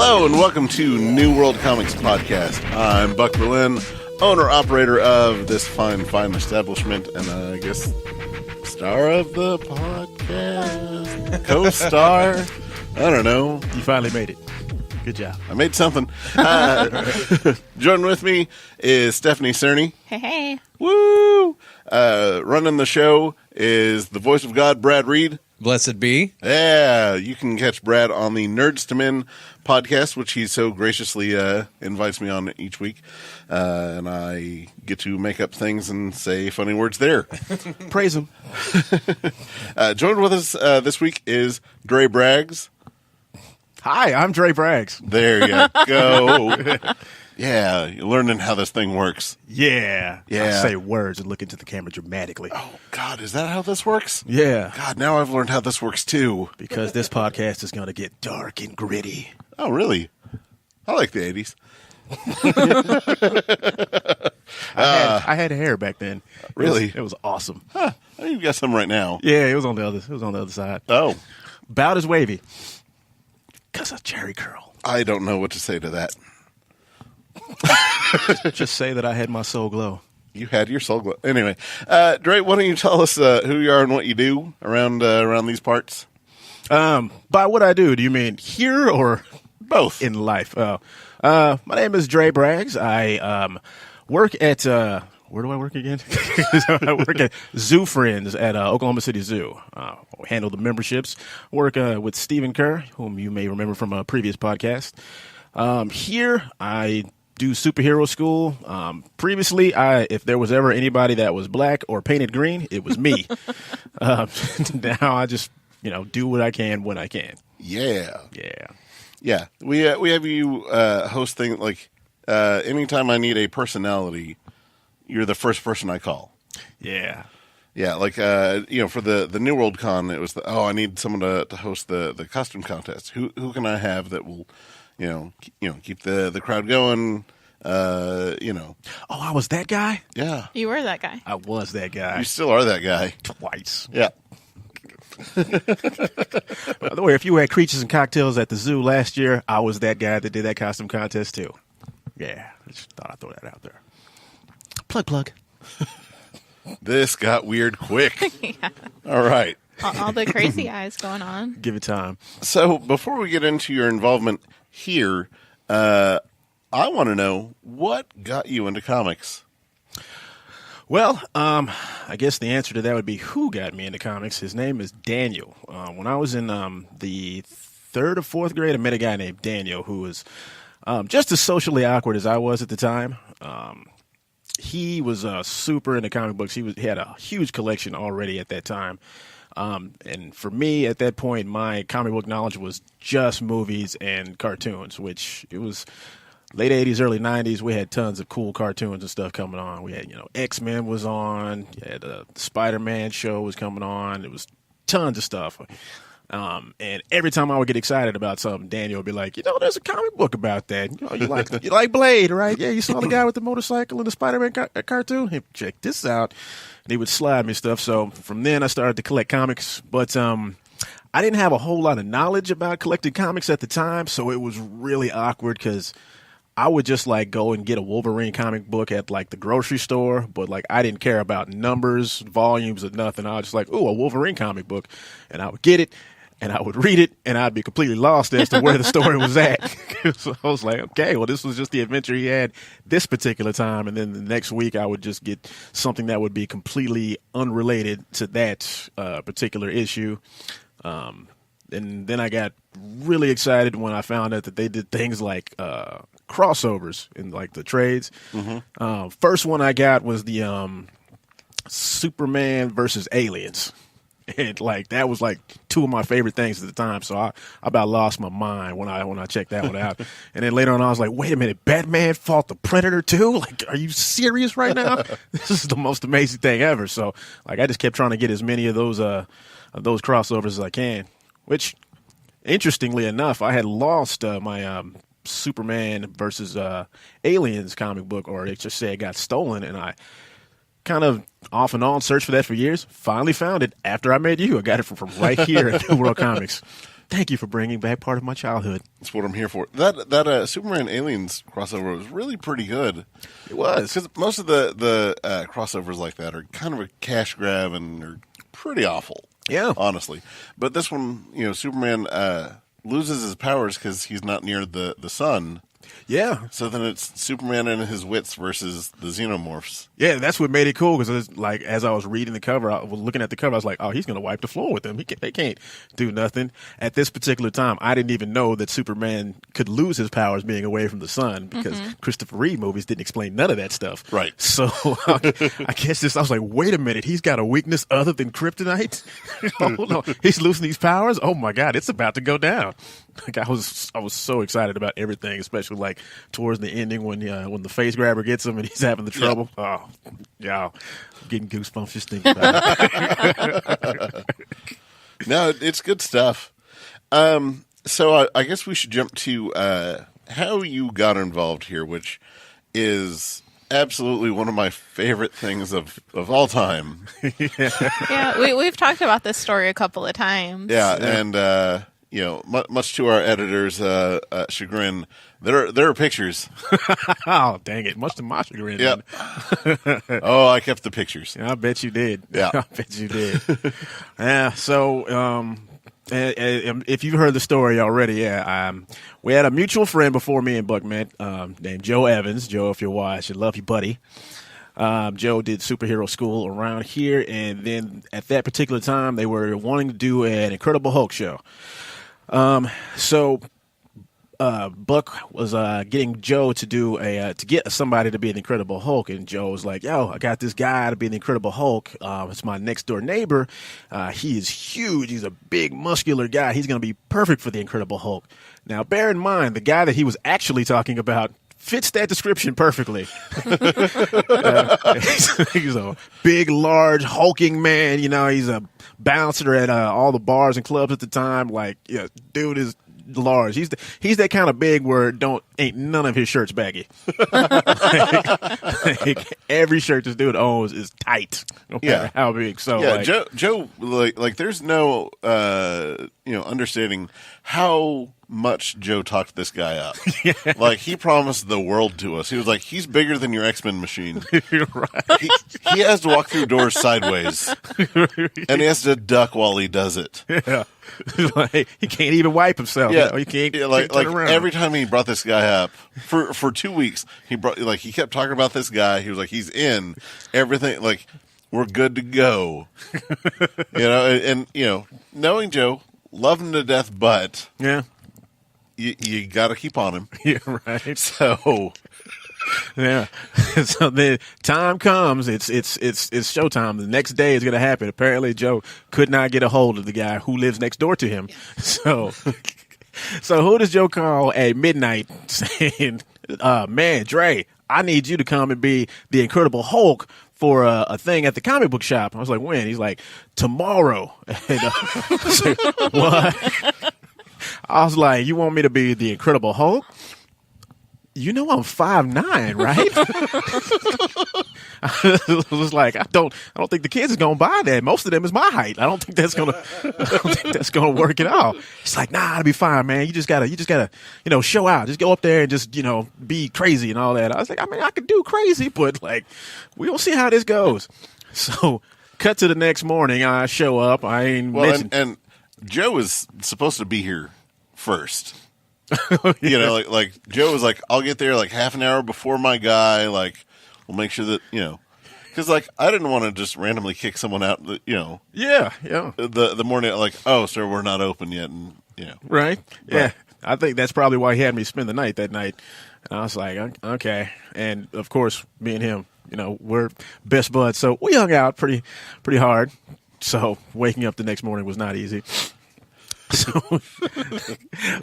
Hello and welcome to New World Comics Podcast. I'm Buck Berlin, owner-operator of this fine establishment, and I guess star of the podcast, co-star, I don't know. You finally made it. Good job. I made something. Joining with me is Stephanie Cerny. Hey. Woo! Running the show is the voice of God, Brad Reed. Blessed be. Yeah, you can catch Brad on the Nerds to Men podcast, which he so graciously invites me on each week. And I get to make up things and say funny words there. Praise him. Joined with us this week is Dre Braggs. Hi, I'm Dre Braggs. There you go. Yeah, you're learning how this thing works. Yeah. Yeah. I say words and look into the camera dramatically. Oh, God, is that how this works? Yeah. God, now I've learned how this works, too. Because this podcast is going to get dark and gritty. Oh, really? I like the 80s. I had hair back then. Really? It was awesome. Huh. I think you got some right now. Yeah, it was on the other side. Oh. About as wavy. Because of Jerry curl. I don't know what to say to that. Just say that I had my soul glow. You had your soul glow. Anyway, Dre, why don't you tell us who you are and what you do around these parts? By what I do you mean here or both in life? My name is Dre Braggs. I work at where do I work again? I work at Zoo Friends at Oklahoma City Zoo. Handle the memberships. Work with Stephen Kerr, whom you may remember from a previous podcast. Here I do superhero school. Previously, if there was ever anybody that was black or painted green, it was me. Now I just do what I can when I can. Yeah. We have you host things like anytime I need a personality, you're the first person I call. Yeah. Yeah, like for the New World Con, it was I need someone to host the costume contest. Who can I have that will keep the crowd going? Oh, I was that guy? Yeah. You were that guy. I was that guy. You still are that guy. Twice. Yeah. By the way, if you had Creatures and Cocktails at the zoo last year, I was that guy that did that costume contest too. Yeah, I just thought I'd throw that out there. Plug. This got weird quick. Yeah. All right. All the crazy eyes going on. Give it time. So before we get into your involvement here, I want to know what got you into comics. Well, I guess the answer to that would be who got me into comics. His name is Daniel. When I was in the third or fourth grade, I met a guy named Daniel who was just as socially awkward as I was at the time. He was super into comic books. He had a huge collection already at that time. And for me, at that point, my comic book knowledge was just movies and cartoons, which it was late 80s, early 90s. We had tons of cool cartoons and stuff coming on. We had, X-Men was on. You had the Spider-Man show was coming on. It was tons of stuff. And every time I would get excited about something, Daniel would be like, there's a comic book about that. You like Blade, right? Yeah, you saw the guy with the motorcycle in the Spider-Man cartoon? Hey, check this out. And he would slide me stuff. So from then I started to collect comics. But I didn't have a whole lot of knowledge about collecting comics at the time. So it was really awkward because I would just go and get a Wolverine comic book at the grocery store. But I didn't care about numbers, volumes, or nothing. I was just a Wolverine comic book. And I would get it. And I would read it, and I'd be completely lost as to where the story was at. So I was like, okay, well, this was just the adventure he had this particular time. And then the next week, I would just get something that would be completely unrelated to that particular issue. And then I got really excited when I found out that they did things like crossovers in the trades. Mm-hmm. First one I got was the Superman versus Aliens. And that was two of my favorite things at the time. So I about lost my mind when I checked that one out. And then later on I was like, wait a minute, Batman fought the Predator too? Are you serious right now? This is the most amazing thing ever. So I just kept trying to get as many of those crossovers as I can, which interestingly enough, I had lost my Superman versus Aliens comic book, or they just say it got stolen. And I kind of off and on searched for that for years. Finally found it after I met you. I got it from right here at New World Comics. Thank you for bringing back part of my childhood. That's what I'm here for. That Superman Aliens crossover was really pretty good. It was. Because most of the crossovers like that are kind of a cash grab and are pretty awful. Yeah. Honestly. But this one, Superman loses his powers because he's not near the sun. Yeah. So then it's Superman and his wits versus the Xenomorphs. Yeah, that's what made it cool because like as I was reading the cover, I was looking at the cover, I was like, oh, he's going to wipe the floor with them. They can't do nothing. At this particular time, I didn't even know that Superman could lose his powers being away from the sun because Christopher Reeve movies didn't explain none of that stuff. Right. So I guess I was like, wait a minute, he's got a weakness other than kryptonite? Oh, no, he's losing these powers? Oh, my God, it's about to go down. Like I was so excited about everything, especially like towards the ending when the face grabber gets him and he's having the trouble. Yep. Oh, yeah, I'm getting goosebumps just thinking about it. No, it's good stuff. So I guess we should jump to how you got involved here, which is absolutely one of my favorite things of all time. Yeah, we've talked about this story a couple of times. Yeah, and much to our editor's chagrin, there are pictures. Oh, dang it! Much to my chagrin. Yep. Oh, I kept the pictures. I bet you did. Yeah, I bet you did. Yeah. So, if you've heard the story already, we had a mutual friend before me and Buck met, named Joe Evans. Joe, if you're watching, love you, buddy. Joe did superhero school around here, and then at that particular time, they were wanting to do an Incredible Hulk show. So Buck was getting Joe to do to get somebody to be an Incredible Hulk, and Joe was like, "Yo, I got this guy to be an Incredible Hulk. It's my next door neighbor. He is huge. He's a big, muscular guy. He's going to be perfect for the Incredible Hulk." Now, bear in mind, the guy that he was actually talking about fits that description perfectly. He's a big, large, hulking man. He's a bouncer at all the bars and clubs at the time. Like, yeah, dude is large. He's that kind of big where ain't none of his shirts baggy. like, every shirt this dude owns is tight, no matter how big. So yeah, Joe, like there's no understanding how much Joe talked this guy up. Yeah. Like, he promised the world to us. He was like, he's bigger than your X-Men machine. You're right. He has to walk through doors sideways, and he has to duck while he does it. Yeah. Like, he can't even wipe himself. Yeah, he can't. Like turn around. every time he brought this guy up for 2 weeks, he kept talking about this guy. He was like, he's in everything. Like, we're good to go. And knowing Joe, love him to death, but yeah, you got to keep on him. Yeah, right. So. Yeah. So the time comes, it's showtime. The next day is going to happen. Apparently Joe could not get a hold of the guy who lives next door to him. So who does Joe call at midnight saying, man, Dre, I need you to come and be the Incredible Hulk for a thing at the comic book shop. I was like, when? He's like, tomorrow. And, I was like, what? I was like, you want me to be the Incredible Hulk? I'm 5'9", right? I was like, I don't think the kids are gonna buy that. Most of them is my height. I don't think that's gonna work at all. It's like, nah, it'll be fine, man. You just gotta, show out. Just go up there and just, be crazy and all that. I was like, I could do crazy, but like, we'll see how this goes. So, cut to the next morning. I show up. I ain't mentioned. And Joe is supposed to be here first. Like Joe was like, I'll get there like half an hour before my guy. Like, we'll make sure that, because like I didn't want to just randomly kick someone out. Yeah. The morning, like, oh, sir, we're not open yet, and right. Yeah, I think that's probably why he had me spend the night that night. And I was like, okay. And of course, me and him, we're best buds, so we hung out pretty hard. So waking up the next morning was not easy. So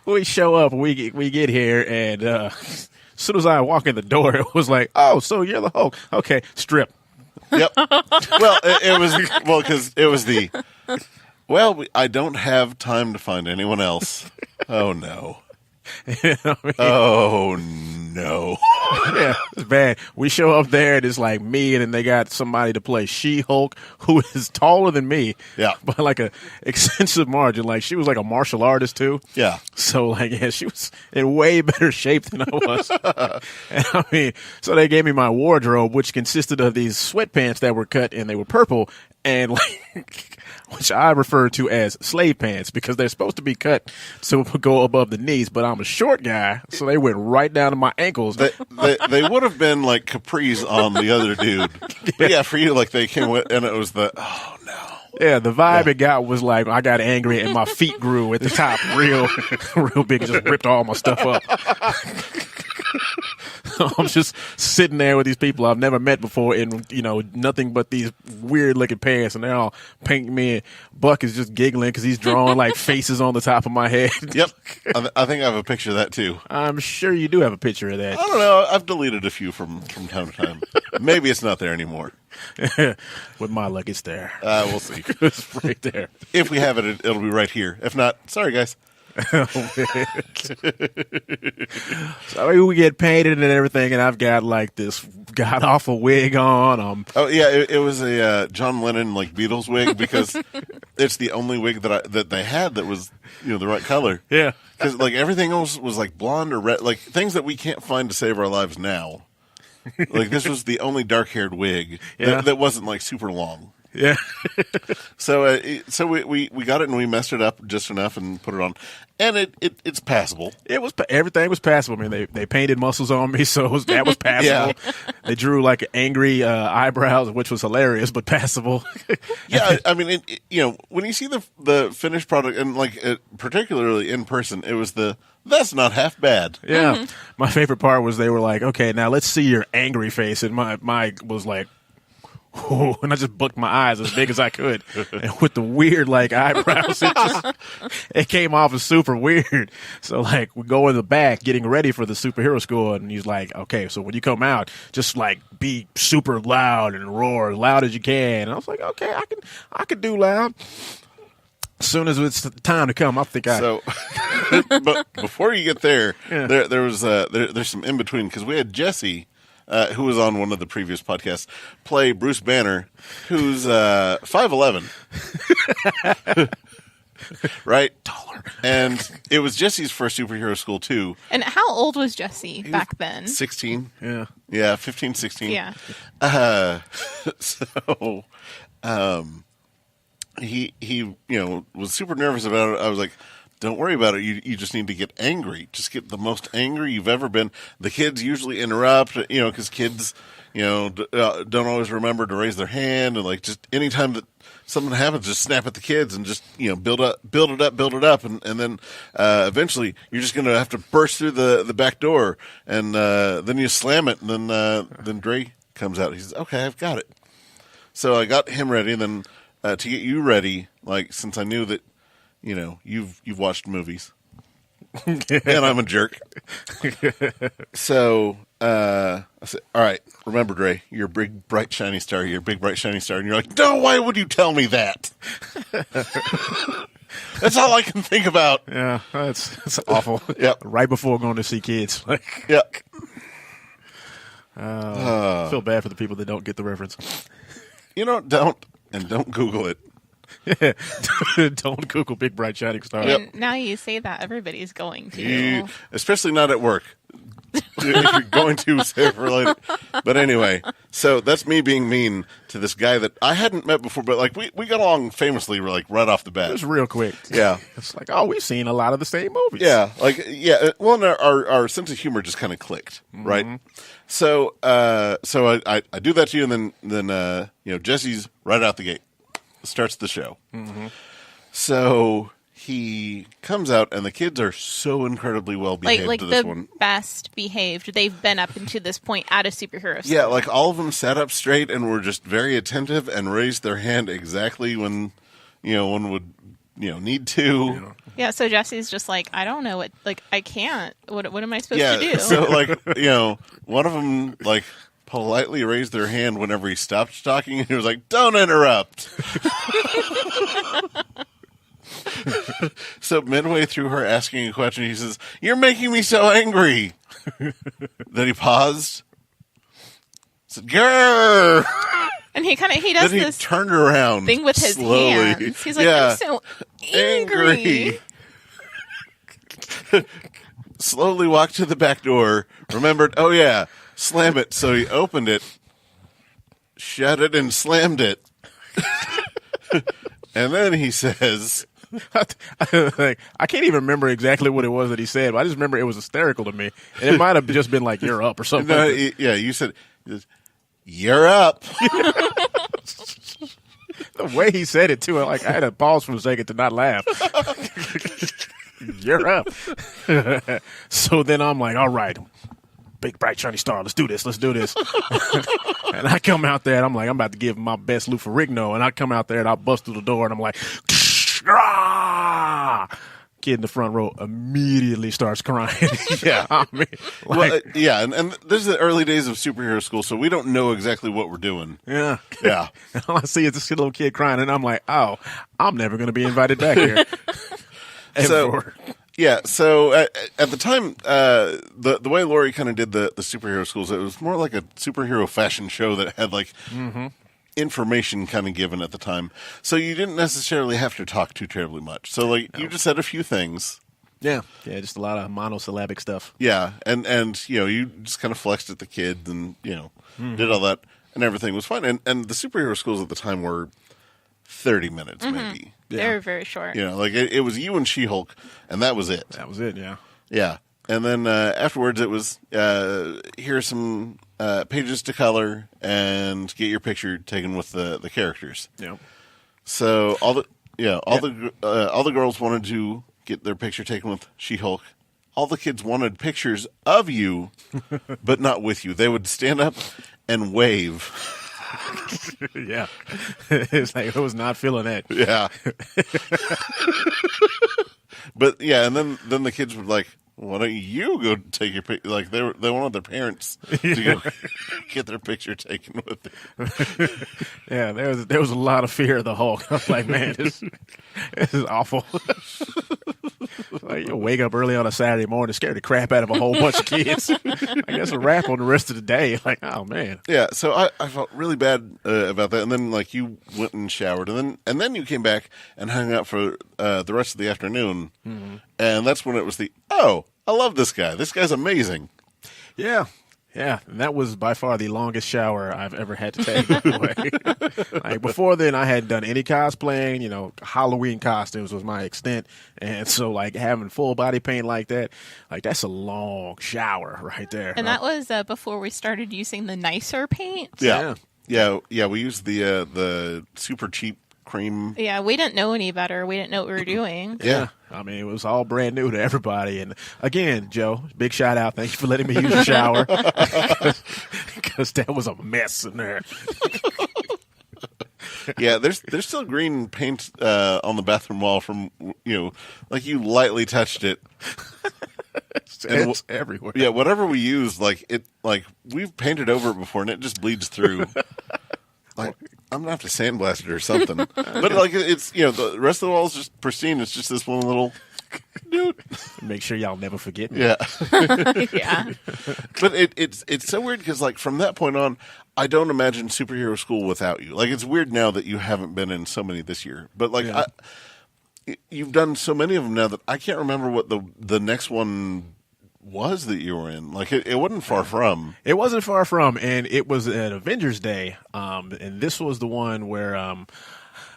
we show up, we get here, and as soon as I walk in the door, it was like, oh, so you're the Hulk. Okay, strip. Yep. Well, because it was I don't have time to find anyone else. Oh, no. Oh, no. Yeah, it's bad. We show up there and it's like me, and then they got somebody to play She-Hulk who is taller than me. Yeah. By like a extensive margin. Like she was like a martial artist too. Yeah. So like, yeah, she was in way better shape than I was. And I mean, so they gave me my wardrobe, which consisted of these sweatpants that were cut and they were purple, and like, which I refer to as slave pants because they're supposed to be cut so it would go above the knees, but I'm a short guy, so they went right down to my ankles. They would have been like capris on the other dude. But yeah, for you, like they came with, and it was oh no. Yeah, the vibe it got was like I got angry and my feet grew at the top real big, and just ripped all my stuff up. I'm just sitting there with these people I've never met before in, nothing but these weird looking pants, and they're all painting me, and Buck is just giggling because he's drawing like faces on the top of my head. Yep. I think I have a picture of that too. I'm sure you do have a picture of that. I don't know. I've deleted a few from time to time. Maybe it's not there anymore. With my luck, it's there. We'll see. It's right there. If we have it, it'll be right here. If not, sorry guys. So we get painted and everything, and I've got like this god awful wig on. Oh yeah, it was a John Lennon like Beatles wig because it's the only wig that they had that was the right color. Yeah, because like everything else was like blonde or red, like things that we can't find to save our lives now. Like this was the only dark-haired wig that wasn't like super long. Yeah. So we got it and we messed it up just enough and put it on, and it's passable. Everything was passable. I mean, they painted muscles on me, so that was passable. Yeah. They drew like angry eyebrows, which was hilarious, but passable. Yeah, I mean, when you see the finished product, and like particularly in person, it was that's not half bad. Yeah. Mm-hmm. My favorite part was they were like, okay, now let's see your angry face, and my was like, and I just booked my eyes as big as I could, and with the weird like eyebrows, it came off as super weird. So like we go in the back getting ready for the superhero school, and he's like, "Okay, so when you come out, just like be super loud and roar as loud as you can." And I was like, "Okay, I can do loud." As soon as it's time to come, I think So, but before you get there, there was there's some in between because we had Jesse. Who was on one of the previous podcasts, play Bruce Banner, who's 5'11", right? taller. And it was Jesse's first superhero school too. And how old was Jesse back then? 16. Yeah, 15, 16. Yeah. So, he was super nervous about it. I was like, don't worry about it. You just need to get angry. Just get the most angry you've ever been. The kids usually interrupt, because kids, don't always remember to raise their hand. And like just anytime that something happens, just snap at the kids and just, build it up. And then eventually you're just going to have to burst through the back door. And then you slam it. And then Dre comes out. He says, okay, I've got it. So I got him ready. And then to get you ready, like since I knew that, you've watched movies, and I'm a jerk. So I said, "All right, remember, Dre, you're a big, bright, shiny star. You're a big, bright, shiny star." And you're like, "No, why would you tell me that?" That's all I can think about. Yeah, that's awful. Yep. Right before going to see kids. Yep. I feel bad for the people that don't get the reference. Don't Google it. Yeah. Don't Google Big Bright Shining Star. And now you say that, everybody's going to. Especially not at work. If you're going to, save for later. But anyway, so that's me being mean to this guy that I hadn't met before, but like we got along famously like right off the bat. It was real quick. Yeah. It's like, oh, we've seen a lot of the same movies. Yeah. Well, and our sense of humor just kind of clicked, right? So I do that to you, and then Jesse's right out the gate. Starts the show. So he comes out, and the kids are so incredibly well behaved like to this the one. best behaved they've been up until this point at a superhero school. Yeah, like all of them sat up straight and were just very attentive and raised their hand exactly when one would need to. Yeah, so Jesse's just like, I don't know what, like, I can't. What am I supposed to do? So like one of them like politely raised their hand whenever he stopped talking, and he was like, "Don't interrupt." So midway through her asking a question, he says, "You're making me so angry." Then he paused. Said, "Grrr." And he does Then he this turned around thing with his slowly. hands. He's like, "I'm so angry." Slowly walked to the back door, remembered, oh yeah, slam it. So he opened it, shut it, and slammed it. And then he says, Like, I can't even remember exactly what it was that he said, but I just remember it was hysterical to me. And it might have just been like, "You're up" or something. no, yeah, you said, "You're up." The way he said it, too, like I had to pause for a second to not laugh. "You're up." So then I'm like, all right, big, bright, shiny star. Let's do this. And I come out there, and I'm like, I'm about to give him my best Lou Ferrigno. And I come out there, and I bust through the door, and I'm like, "Ah!" Kid in the front row immediately starts crying. Yeah. I mean, like, Well, yeah, and this is the early days of superhero school, so we don't know exactly what we're doing. yeah. Yeah. And all I see is this little kid crying, and I'm like, oh, I'm never going to be invited back here. So, Ever. yeah, so at the time, the way Lori kind of did the superhero schools, it was more like a superhero fashion show that had like information kind of given at the time. So you didn't necessarily have to talk too terribly much. So like you just said a few things. Yeah, just a lot of monosyllabic stuff. Yeah, and you just kind of flexed at the kids and did all that, and everything was fine. And the superhero schools at the time were 30 minutes maybe. Yeah. They're very short. Like it was you and She-Hulk, and that was it. That was it, yeah. Yeah. And then afterwards it was, here's some pages to color and get your picture taken with the characters. Yeah. So all the girls wanted to get their picture taken with She-Hulk. All the kids wanted pictures of you, but not with you. They would stand up and wave. Yeah. It's like, I was not feeling that. Yeah. But yeah, and then the kids were like, "Why don't you go take your picture?" Like they wanted their parents to go get their picture taken with them. Yeah, there was a lot of fear of the Hulk. I was like, man, this is awful. Like, you wake up early on a Saturday morning, scare the crap out of a whole bunch of kids. I guess a wrap on the rest of the day. Like, oh man. Yeah, so I felt really bad about that, and then like you went and showered, and then you came back and hung out for the rest of the afternoon, and that's when it was I love this guy. This guy's amazing. Yeah. Yeah, and that was by far the longest shower I've ever had to take. By the way. Like before then, I hadn't done any cosplaying. Halloween costumes was my extent, and so like having full body paint like that, like that's a long shower right there. And that was before we started using the nicer paint. Yeah. We used the super cheap cream. Yeah, we didn't know any better. We didn't know what we were doing. Yeah. I mean, it was all brand new to everybody. And again, Joe, big shout out. Thank you for letting me use your shower. Because that was a mess in there. Yeah, there's still green paint on the bathroom wall from, like you lightly touched it. It's everywhere. Yeah, whatever we used, we've painted over it before and it just bleeds through. Like, I'm going to have to sandblast it or something. But it's, the rest of the wall is just pristine. It's just this one little dude. Make sure y'all never forget me. Yeah. Yeah. But it's so weird because from that point on, I don't imagine superhero school without you. Like, it's weird now that you haven't been in so many this year. But you've done so many of them now that I can't remember what the next one was that you were in. Like, it wasn't far from. It wasn't far from, and it was at Avengers Day. And this was the one where I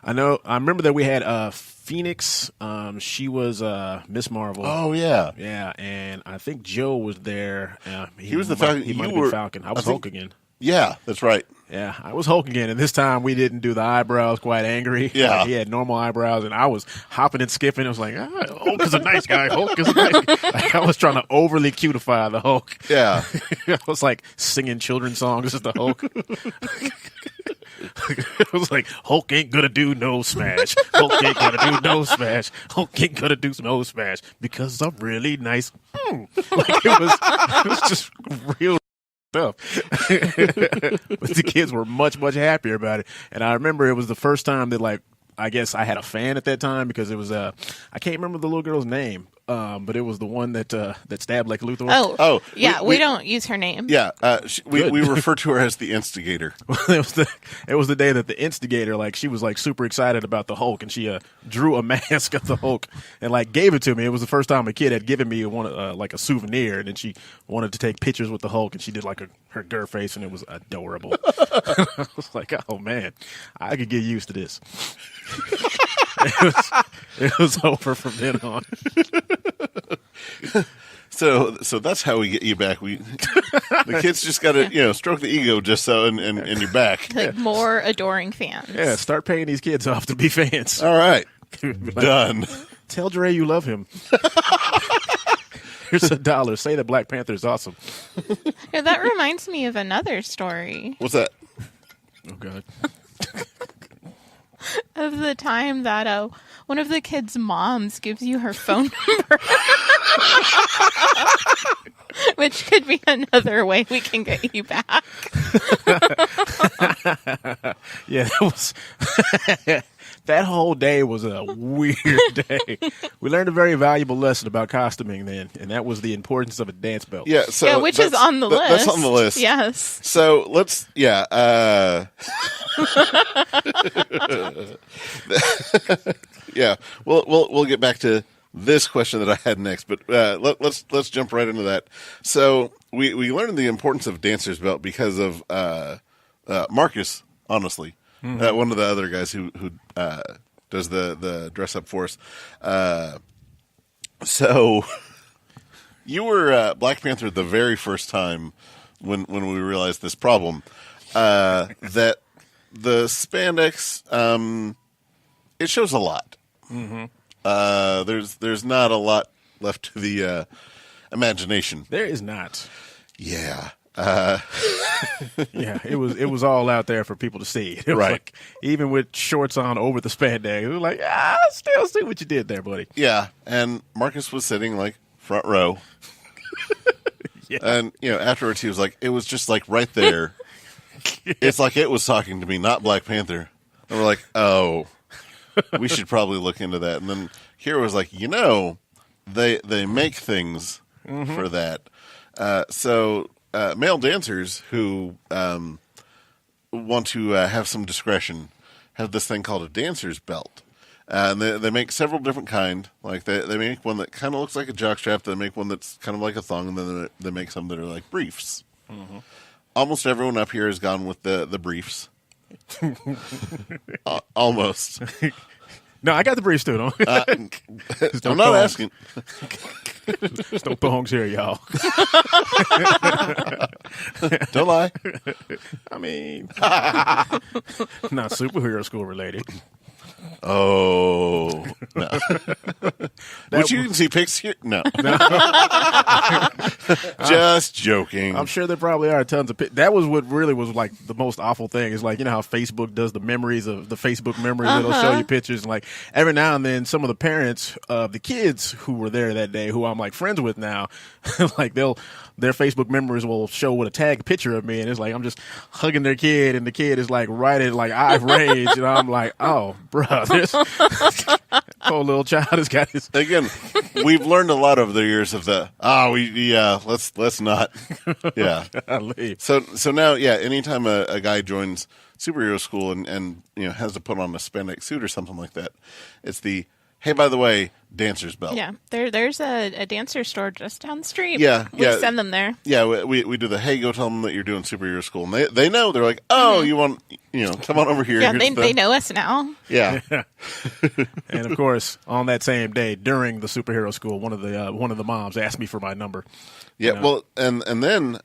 remember that we had Phoenix. She was Miss Marvel. Oh yeah, yeah, and I think Joe was there. He was the Falcon. He might have been Falcon. I was Hulk again. Yeah, that's right. Yeah, I was Hulk again, and this time we didn't do the eyebrows quite angry. Yeah. Like, he had normal eyebrows, and I was hopping and skipping. It was like, Hulk is a nice guy. Hulk is a nice guy. Like, I was trying to overly cutify the Hulk. Yeah. I was like singing children's songs as the Hulk. It was like, Hulk ain't gonna do no smash. Hulk ain't gonna do no smash. Hulk ain't gonna do no smash because I'm really nice. Like it was just real stuff. But the kids were much, much happier about it. And I remember it was the first time that I guess I had a fan at that time because it was I can't remember the little girl's name, but it was the one that stabbed Lex Luthor. Oh, yeah. We don't use her name. Yeah, we refer to her as the instigator. It was the day that the instigator, like, she was like super excited about the Hulk, and she drew a mask of the Hulk and like gave it to me. It was the first time a kid had given me one like a souvenir, and then she wanted to take pictures with the Hulk, and she did like her girl face, and it was adorable. I was like, oh man, I could get used to this. It was over from then on. So that's how we get you back. The kids just got to stroke the ego just so, and you're back. Like more adoring fans. Yeah, start paying these kids off to be fans. All right, done. Tell Dre you love him. Here's $1. Say that Black Panther is awesome. Yeah, that reminds me of another story. What's that? Oh God. Of the time that one of the kids' moms gives you her phone number. Which could be another way we can get you back. Yeah, that was that whole day was a weird day. We learned a very valuable lesson about costuming then, and that was the importance of a dance belt. Yeah, which is on the list. That's on the list. Yes. So let's, yeah, we'll get back to this question that I had next, but let's jump right into that. So we learned the importance of dancer's belt because of Marcus, honestly. One of the other guys who does the dress up for us. So you were Black Panther the very first time when we realized this problem, that the spandex, it shows a lot. There's not a lot left to the imagination. There is not. Yeah. Yeah, it was all out there for people to see. It was Right. like, even with shorts on over the spandex, it was like, I still see what you did there, buddy. Yeah, and Marcus was sitting like front row. Yeah. And afterwards he was like, it was just like right there. It's like it was talking to me, not Black Panther. And we're like, oh, we should probably look into that. And then Kira was like, they make things for that. So male dancers who want to have some discretion have this thing called a dancer's belt. And they make several different kind. Like they make one that kind of looks like a jockstrap. They make one that's kind of like a thong, and then they make some that are like briefs. Almost everyone up here has gone with the briefs. Almost. No, I got the briefs too. I'm not asking. Just no thongs here, y'all. Don't lie. I mean, not superhero school related. Oh, no. Which you can see pics here. No. Just joking. I'm sure there probably are tons of that was what really was like the most awful thing is like, how Facebook does the memories of the Facebook memories. It'll show you pictures, and like every now and then some of the parents of the kids who were there that day, who I'm like friends with now, like their Facebook memories will show with a tag picture of me, and it's like I'm just hugging their kid, and the kid is like right at like eye rage, and I'm like, oh, bro, this poor little child has got his. Again, we've learned a lot over the years of let's not, yeah. So now, anytime a guy joins superhero school and has to put on a spandex suit or something like that, it's the, hey, by the way, dancer's belt. Yeah, there's a dancer store just down the street. Yeah, we send them there. Yeah, we do the, hey, go tell them that you're doing superhero school, and they know. They're like, oh, you want, come on over here. Yeah, they know us now. Yeah. And of course, on that same day during the superhero school, one of the moms asked me for my number. Yeah, well, and then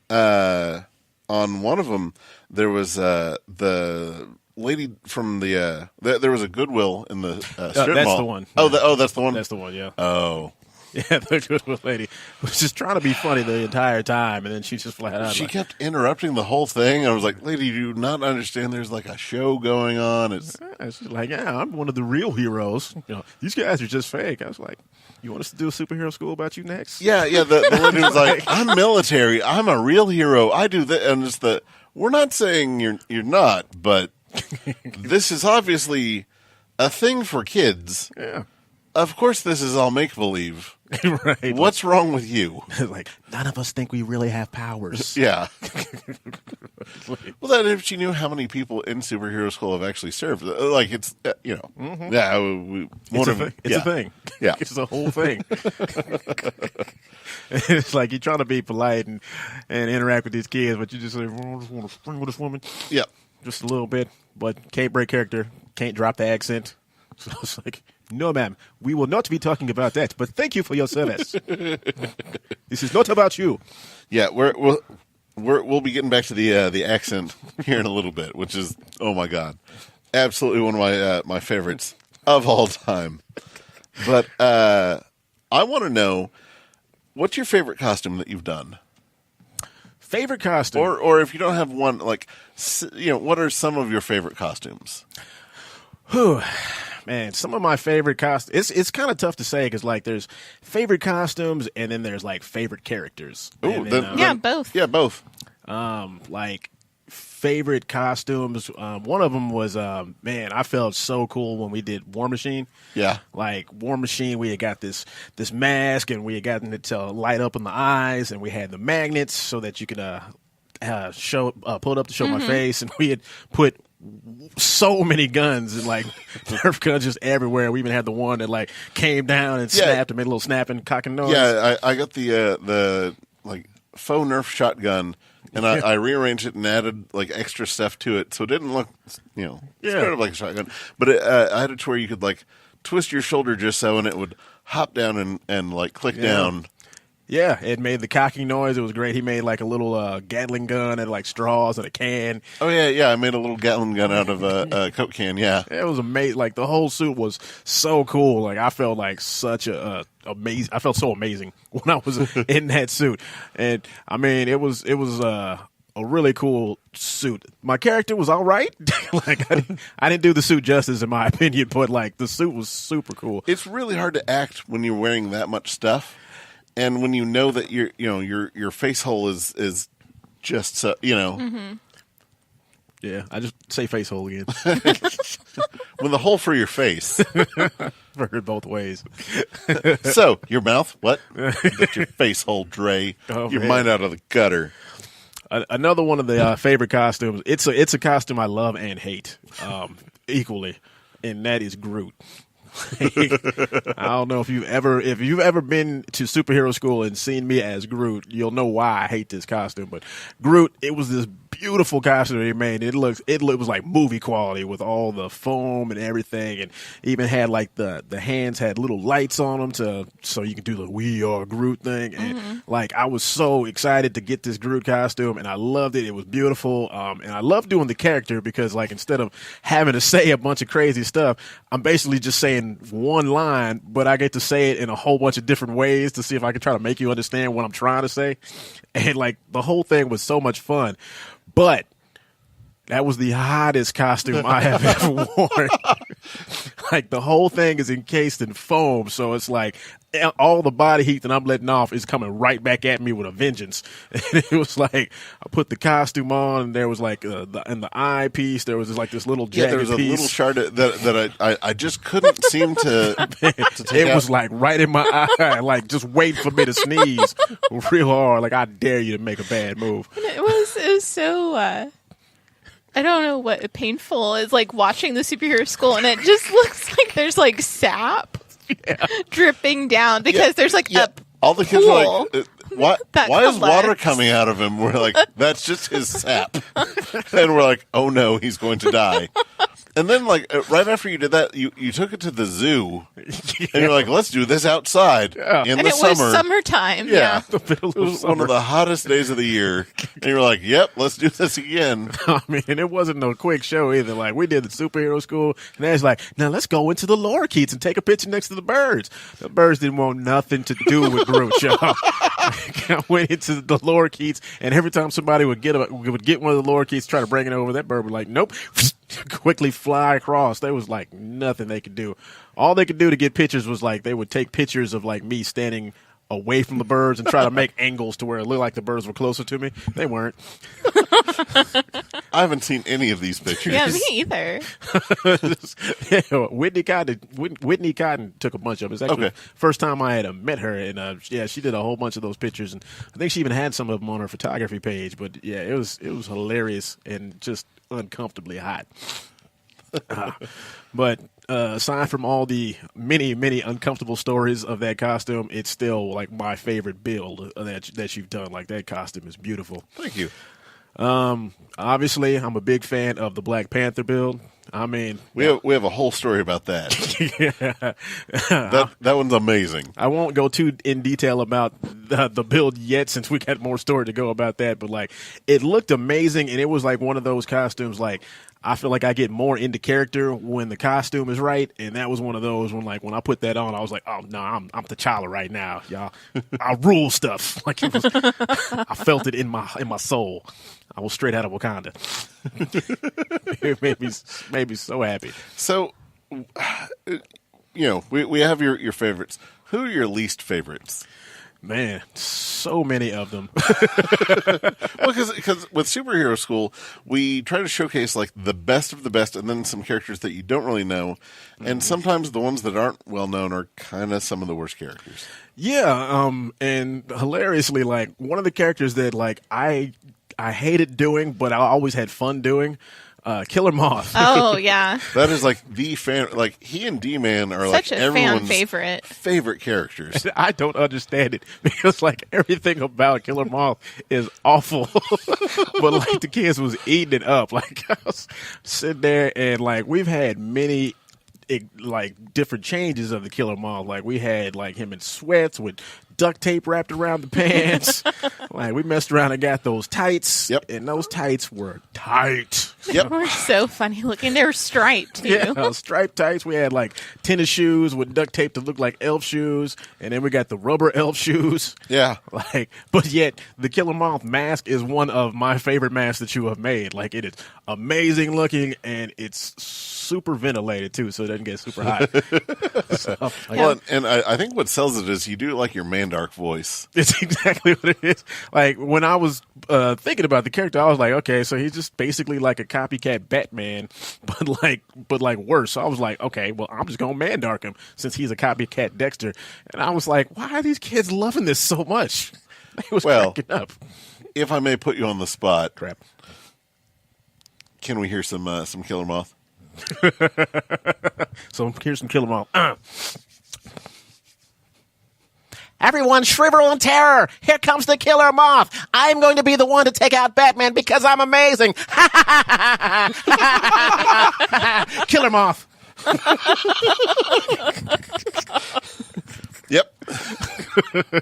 on one of them there was the lady from the there was a Goodwill in the strip mall. That's the one. That's the one. That's the one. Yeah. Oh, yeah. The Goodwill lady was just trying to be funny the entire time, and then she just flat out. She kept interrupting the whole thing. I was like, "Lady, you do not understand. There's like a show going on." It's like, yeah, I'm one of the real heroes. These guys are just fake. I was like, you want us to do a superhero school about you next? Yeah. The lady was like, "I'm military. I'm a real hero. I do that." And it's we're not saying you're not, but this is obviously a thing for kids. Yeah. Of course, this is all make-believe. Right. What's wrong with you? Like, none of us think we really have powers. Yeah. Well, then if she knew how many people in superhero school have actually served, like it's, yeah, It's a thing. Yeah. It's a whole thing. It's like you're trying to be polite and interact with these kids, but you just say, I just want to spring with this woman. Yeah. Just a little bit, but can't break character, can't drop the accent. So it's like, no, ma'am, we will not be talking about that, but thank you for your service. This is not about you. Yeah, we'll be getting back to the accent here in a little bit, which is, oh my God, absolutely one of my favorites of all time. But I want to know, what's your favorite costume that you've done? Favorite costume? Or if you don't have one, like, what are some of your favorite costumes? Whew. Man, some of my favorite costumes, it's kind of tough to say because, like, there's favorite costumes and then there's, like, favorite characters. Ooh, both. Yeah, both. Like, favorite costumes, one of them was, man, I felt so cool when we did War Machine. Yeah. Like, War Machine, we had got this mask and we had gotten it to light up in the eyes and we had the magnets so that you could pull it up to show my face, and we had put so many guns and like Nerf guns just everywhere. We even had the one that like came down and snapped and made a little snapping, cocking noise. Yeah, I got the like faux Nerf shotgun, and I rearranged it and added like extra stuff to it, so it didn't look, sort of like a shotgun. But I had it to where you could like twist your shoulder just so, and it would hop down and like click down. Yeah, it made the cocking noise. It was great. He made like a little Gatling gun and like straws and a can. Oh yeah. I made a little Gatling gun out of a Coke can. Yeah, it was amazing. Like the whole suit was so cool. Like I felt like such amazing. I felt so amazing when I was in that suit. And I mean, it was a really cool suit. My character was all right. Like I didn't do the suit justice in my opinion, but like the suit was super cool. It's really hard to act when you're wearing that much stuff. And when you know that your face hole is just so, Yeah, I just say face hole again. When the hole for your face. I've heard both ways. So, your mouth, what? Get your face hole, Dre. Oh, your man. mind out of the gutter. Another one of the favorite costumes. It's a costume I love and hate equally, and that is Groot. I don't know if you've ever been to superhero school and seen me as Groot, you'll know why I hate this costume. But Groot, it was this beautiful costume they made. It was like movie quality with all the foam and everything, and even had like the hands had little lights on them so you can do the "We Are Groot" thing. And like I was so excited to get this Groot costume, and I loved it. It was beautiful, and I loved doing the character because like instead of having to say a bunch of crazy stuff, I'm basically just saying one line, but I get to say it in a whole bunch of different ways to see if I can try to make you understand what I'm trying to say. And like the whole thing was so much fun. But that was the hottest costume I have ever worn. Like the whole thing is encased in foam, so it's like all the body heat that I'm letting off is coming right back at me with a vengeance. And it was like I put the costume on, and there was like in the eyepiece there was just like this little jagged there was a piece. little shard that I just couldn't seem to take it out. was like right in my eye, like just waiting for me to sneeze real hard. Like I dare you to make a bad move. And it was so. I don't know what painful is like watching the superhero school, and it just looks like there's like sap dripping down because there's like a all the kids pool were like, why is water coming out of him? We're like, that's just his sap. And we're like, oh no, he's going to die. And then, like, right after you did that, you took it to the zoo, and you're like, let's do this outside in the summer. It was summertime. Yeah. It was one of the hottest days of the year. And you're like, yep, let's do this again. I mean, it wasn't no quick show either. Like, we did the superhero school, and it's like, now let's go into the lorikeets and take a picture next to the birds. The birds didn't want nothing to do with Groot, y'all. I went into the lorikeets, and every time somebody would get one of the lorikeets, try to bring it over, that bird would like, nope, quickly fly across. There was like nothing they could do. All they could do to get pictures was like they would take pictures of like me standing away from the birds and try to make angles to where it looked like the birds were closer to me. They weren't. I haven't seen any of these pictures. Yeah, me either. Yeah, Whitney Cotton took a bunch of them. It's actually Okay. the first time I had met her, and yeah, she did a whole bunch of those pictures, and I think she even had some of them on her photography page. But yeah, it was hilarious and just uncomfortably hot. But aside from all the many uncomfortable stories of that costume, it's still like my favorite build that you've done. Like, that costume is beautiful. Thank you. Obviously, I'm a big fan of the Black Panther build. I mean, We have a whole story about that. that one's amazing. I won't go too in detail about the build yet, since we got more story to go about that. But like, it looked amazing, and it was like one of those costumes. Like, I feel like I get more into character when the costume is right, and that was one of those when I put that on, I was like, oh no, I'm T'Challa right now, y'all. I rule stuff. Like, it was, I felt it in my soul. I was straight out of Wakanda. It made me so happy. So, we have your favorites. Who are your least favorites? Man, so many of them. Well, because with Superhero School, we try to showcase like the best of the best, and then some characters that you don't really know, and sometimes the ones that aren't well known are kind of some of the worst characters. Yeah, and hilariously, like, one of the characters that like I hated doing, but I always had fun doing, Killer Moth. Oh, yeah. That is like the fan. Like, he and D-Man are Such like a fan everyone's favorite characters. I don't understand it, because like everything about Killer Moth is awful, but like the kids was eating it up. Like, I was sitting there, and like, we've had many like different changes of the Killer Moth. Like, we had like him in sweats with duct tape wrapped around the pants. Like, we messed around and got those tights. Yep. And those tights were tight. Yep. They were so funny looking. They were striped, too. Yeah, striped tights. We had like tennis shoes with duct tape that looked like elf shoes, and then we got the rubber elf shoes. Yeah. Like, but yet the Killer Moth mask is one of my favorite masks that you have made. Like, it is amazing looking, and it's super ventilated too, so it doesn't get super hot. So, like, Well, and I think what sells it is you do like your Mandark voice. it's exactly what it is. Like, when I was thinking about the character, I was like, okay, so he's just basically like a copycat Batman, but like worse. So I was like, okay, well, I'm just gonna Mandark him since he's a copycat Dexter. And I was like, why are these kids loving this so much? It was cracking up. If I may put you on the spot, Crap. can we hear some Killer Moth? So here's some Killer Moth. Everyone shrivel in terror. Here comes the Killer Moth. I'm going to be the one to take out Batman because I'm amazing. Killer Moth. Yep.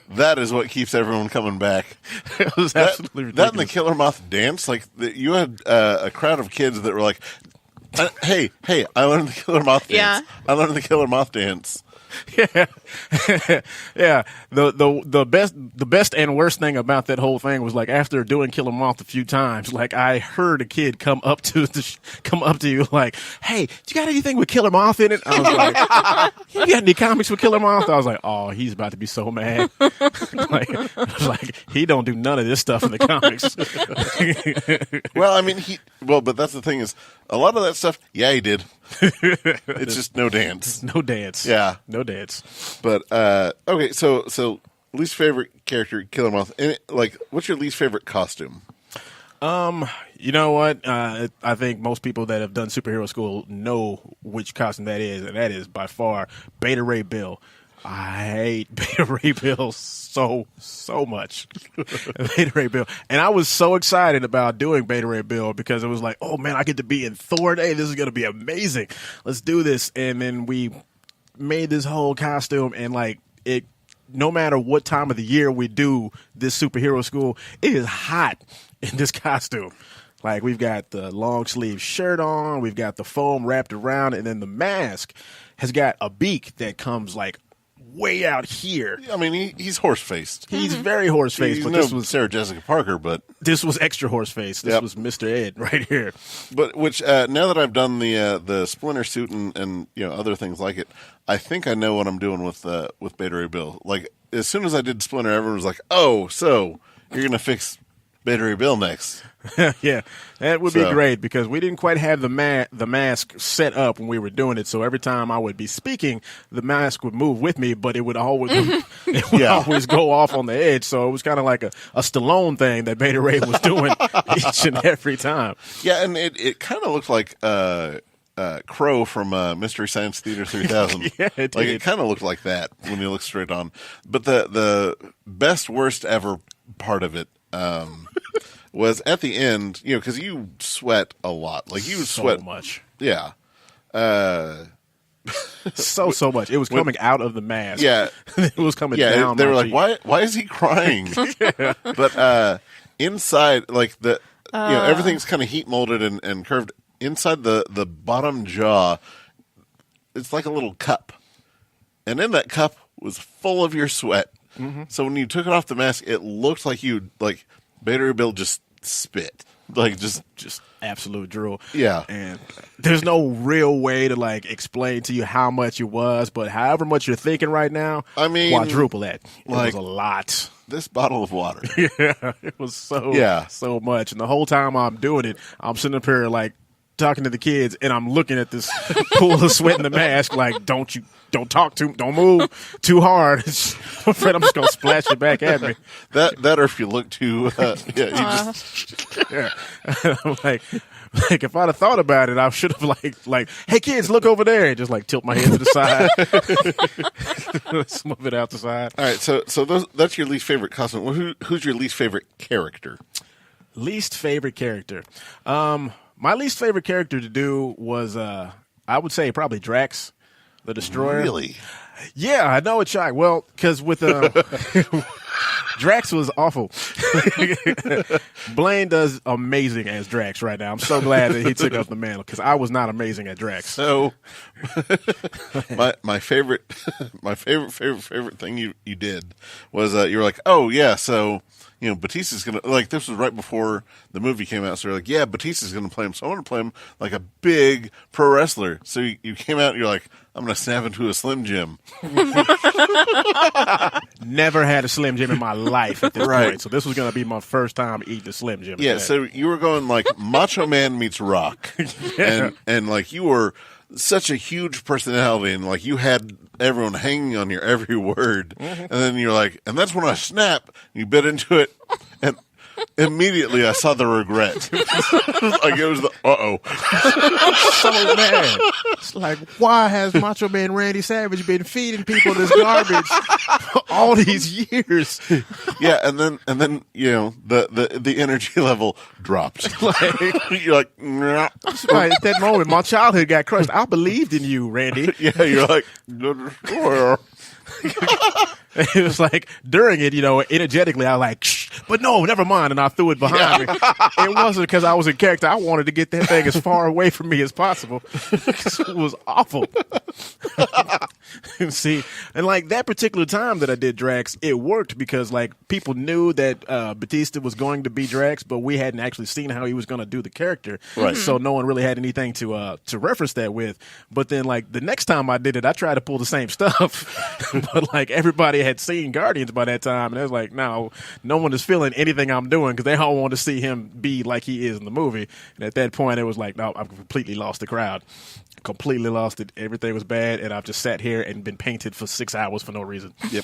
That is what keeps everyone coming back. It was absolutely ridiculous. That and the Killer Moth dance, like you had a crowd of kids that were like, hey, I learned the Killer Moth dance. Yeah. I learned the Killer Moth dance. Yeah, yeah. The best and worst thing about that whole thing was, like, after doing Killer Moth a few times, like, I heard a kid come up to you like, "Hey, do you got anything with Killer Moth in it?" I was like, "You got any comics with Killer Moth?" I was like, "Oh, he's about to be so mad." like he don't do none of this stuff in the comics. Well, I mean, but that's the thing is, a lot of that stuff, yeah, he did. It's just no dance. No dance. Yeah. No dance. But okay, so least favorite character, Killer Moth. And like, what's your least favorite costume? You know what? I think most people that have done superhero school know which costume that is, and that is by far Beta Ray Bill. I hate Beta Ray Bill so much. Beta Ray Bill. And I was so excited about doing Beta Ray Bill because it was like, oh man, I get to be in Thor. Hey, this is going to be amazing. Let's do this. And then we made this whole costume, and like, it, no matter what time of the year we do this superhero school, it is hot in this costume. Like, we've got the long sleeve shirt on, we've got the foam wrapped around, and then the mask has got a beak that comes like way out here. I mean, he's horse-faced. He's very horse-faced, He's but no this was Sarah Jessica Parker, but this was extra horse-faced. This was Mr. Ed right here. But which now that I've done the Splinter suit and other things like it, I think I know what I'm doing with Beta Ray Bill. Like, as soon as I did Splinter, everyone was like, "Oh, so you're gonna fix Beta Ray Bill next?" Yeah, that would be great because we didn't quite have the mask set up when we were doing it. So every time I would be speaking, the mask would move with me, but it would always always go off on the edge. So it was kind of like a Stallone thing that Beta Ray was doing each and every time. Yeah, and it kind of looked like Crow from Mystery Science Theater 3000. Yeah, it did. Like it kind of looked like that when you look straight on. But the best worst ever part of it. Was at the end, because you sweat a lot. Like you sweat so much. Yeah. So much. It was coming out of the mask. Yeah. It was coming down. They were cheek. like, why is he crying? Yeah. But inside, like everything's kind of heat molded and curved. Inside the bottom jaw, it's like a little cup. And in that cup was full of your sweat. Mm-hmm. So when you took it off the mask, it looked like Beta Ray Bill just spit. Like just absolute drool. Yeah. And there's no real way to explain to you how much it was, but however much you're thinking right now, I mean, quadruple that. It was a lot. This bottle of water. Yeah. It was so much. And the whole time I'm doing it, I'm sitting up here talking to the kids, and I'm looking at this pool of sweat in the mask, don't move too hard. I'm afraid I'm just gonna splash it back at me. That or if you look too, I'm like if I'd have thought about it, I should have hey kids, look over there, and just tilt my head to the side, smooth it out the side. All right, so that's your least favorite costume. Well, who's your least favorite character? Least favorite character. My least favorite character to do was, I would say, probably Drax, the Destroyer. Really? Yeah, I know it's shocking. Well, because with Drax was awful. Blaine does amazing as Drax right now. I'm so glad that he took up the mantle because I was not amazing at Drax. So, my favorite thing you did was you were like, oh yeah, so. Batista's going to, this was right before the movie came out, so you're like, yeah, Batista's going to play him, so I want to play him like a big pro wrestler. So you came out and you're like, I'm going to snap into a Slim Jim. Never had a Slim Jim in my life at this point, so this was going to be my first time eating a Slim Jim. Yeah, so you were going Macho Man meets Rock. Yeah. And you were such a huge personality, and you had everyone hanging on your every word. Mm-hmm. And then you're like, and that's when I snap. You bit into it, and immediately I saw the regret. It was the so mad. It's why has Macho Man Randy Savage been feeding people this garbage for all these years? Yeah, and then the energy level dropped. You're like, nah. Right, at that moment, my childhood got crushed. I believed in you, Randy. Yeah, you're like, the Destroyer. It was during it, energetically, I was shh, but no, never mind, and I threw it behind me. It wasn't because I was in character. I wanted to get that thing as far away from me as possible. It was awful. See, and that particular time that I did Drax, it worked because people knew that Batista was going to be Drax, but we hadn't actually seen how he was going to do the character, right? So no one really had anything to reference that with. But then the next time I did it, I tried to pull the same stuff, but everybody had seen Guardians by that time, and it was no one is feeling anything I'm doing because they all want to see him be like he is in the movie. And at that point, it was no, I've completely lost the crowd. Completely lost it. Everything was bad, and I've just sat here and been painted for 6 hours for no reason. Yep.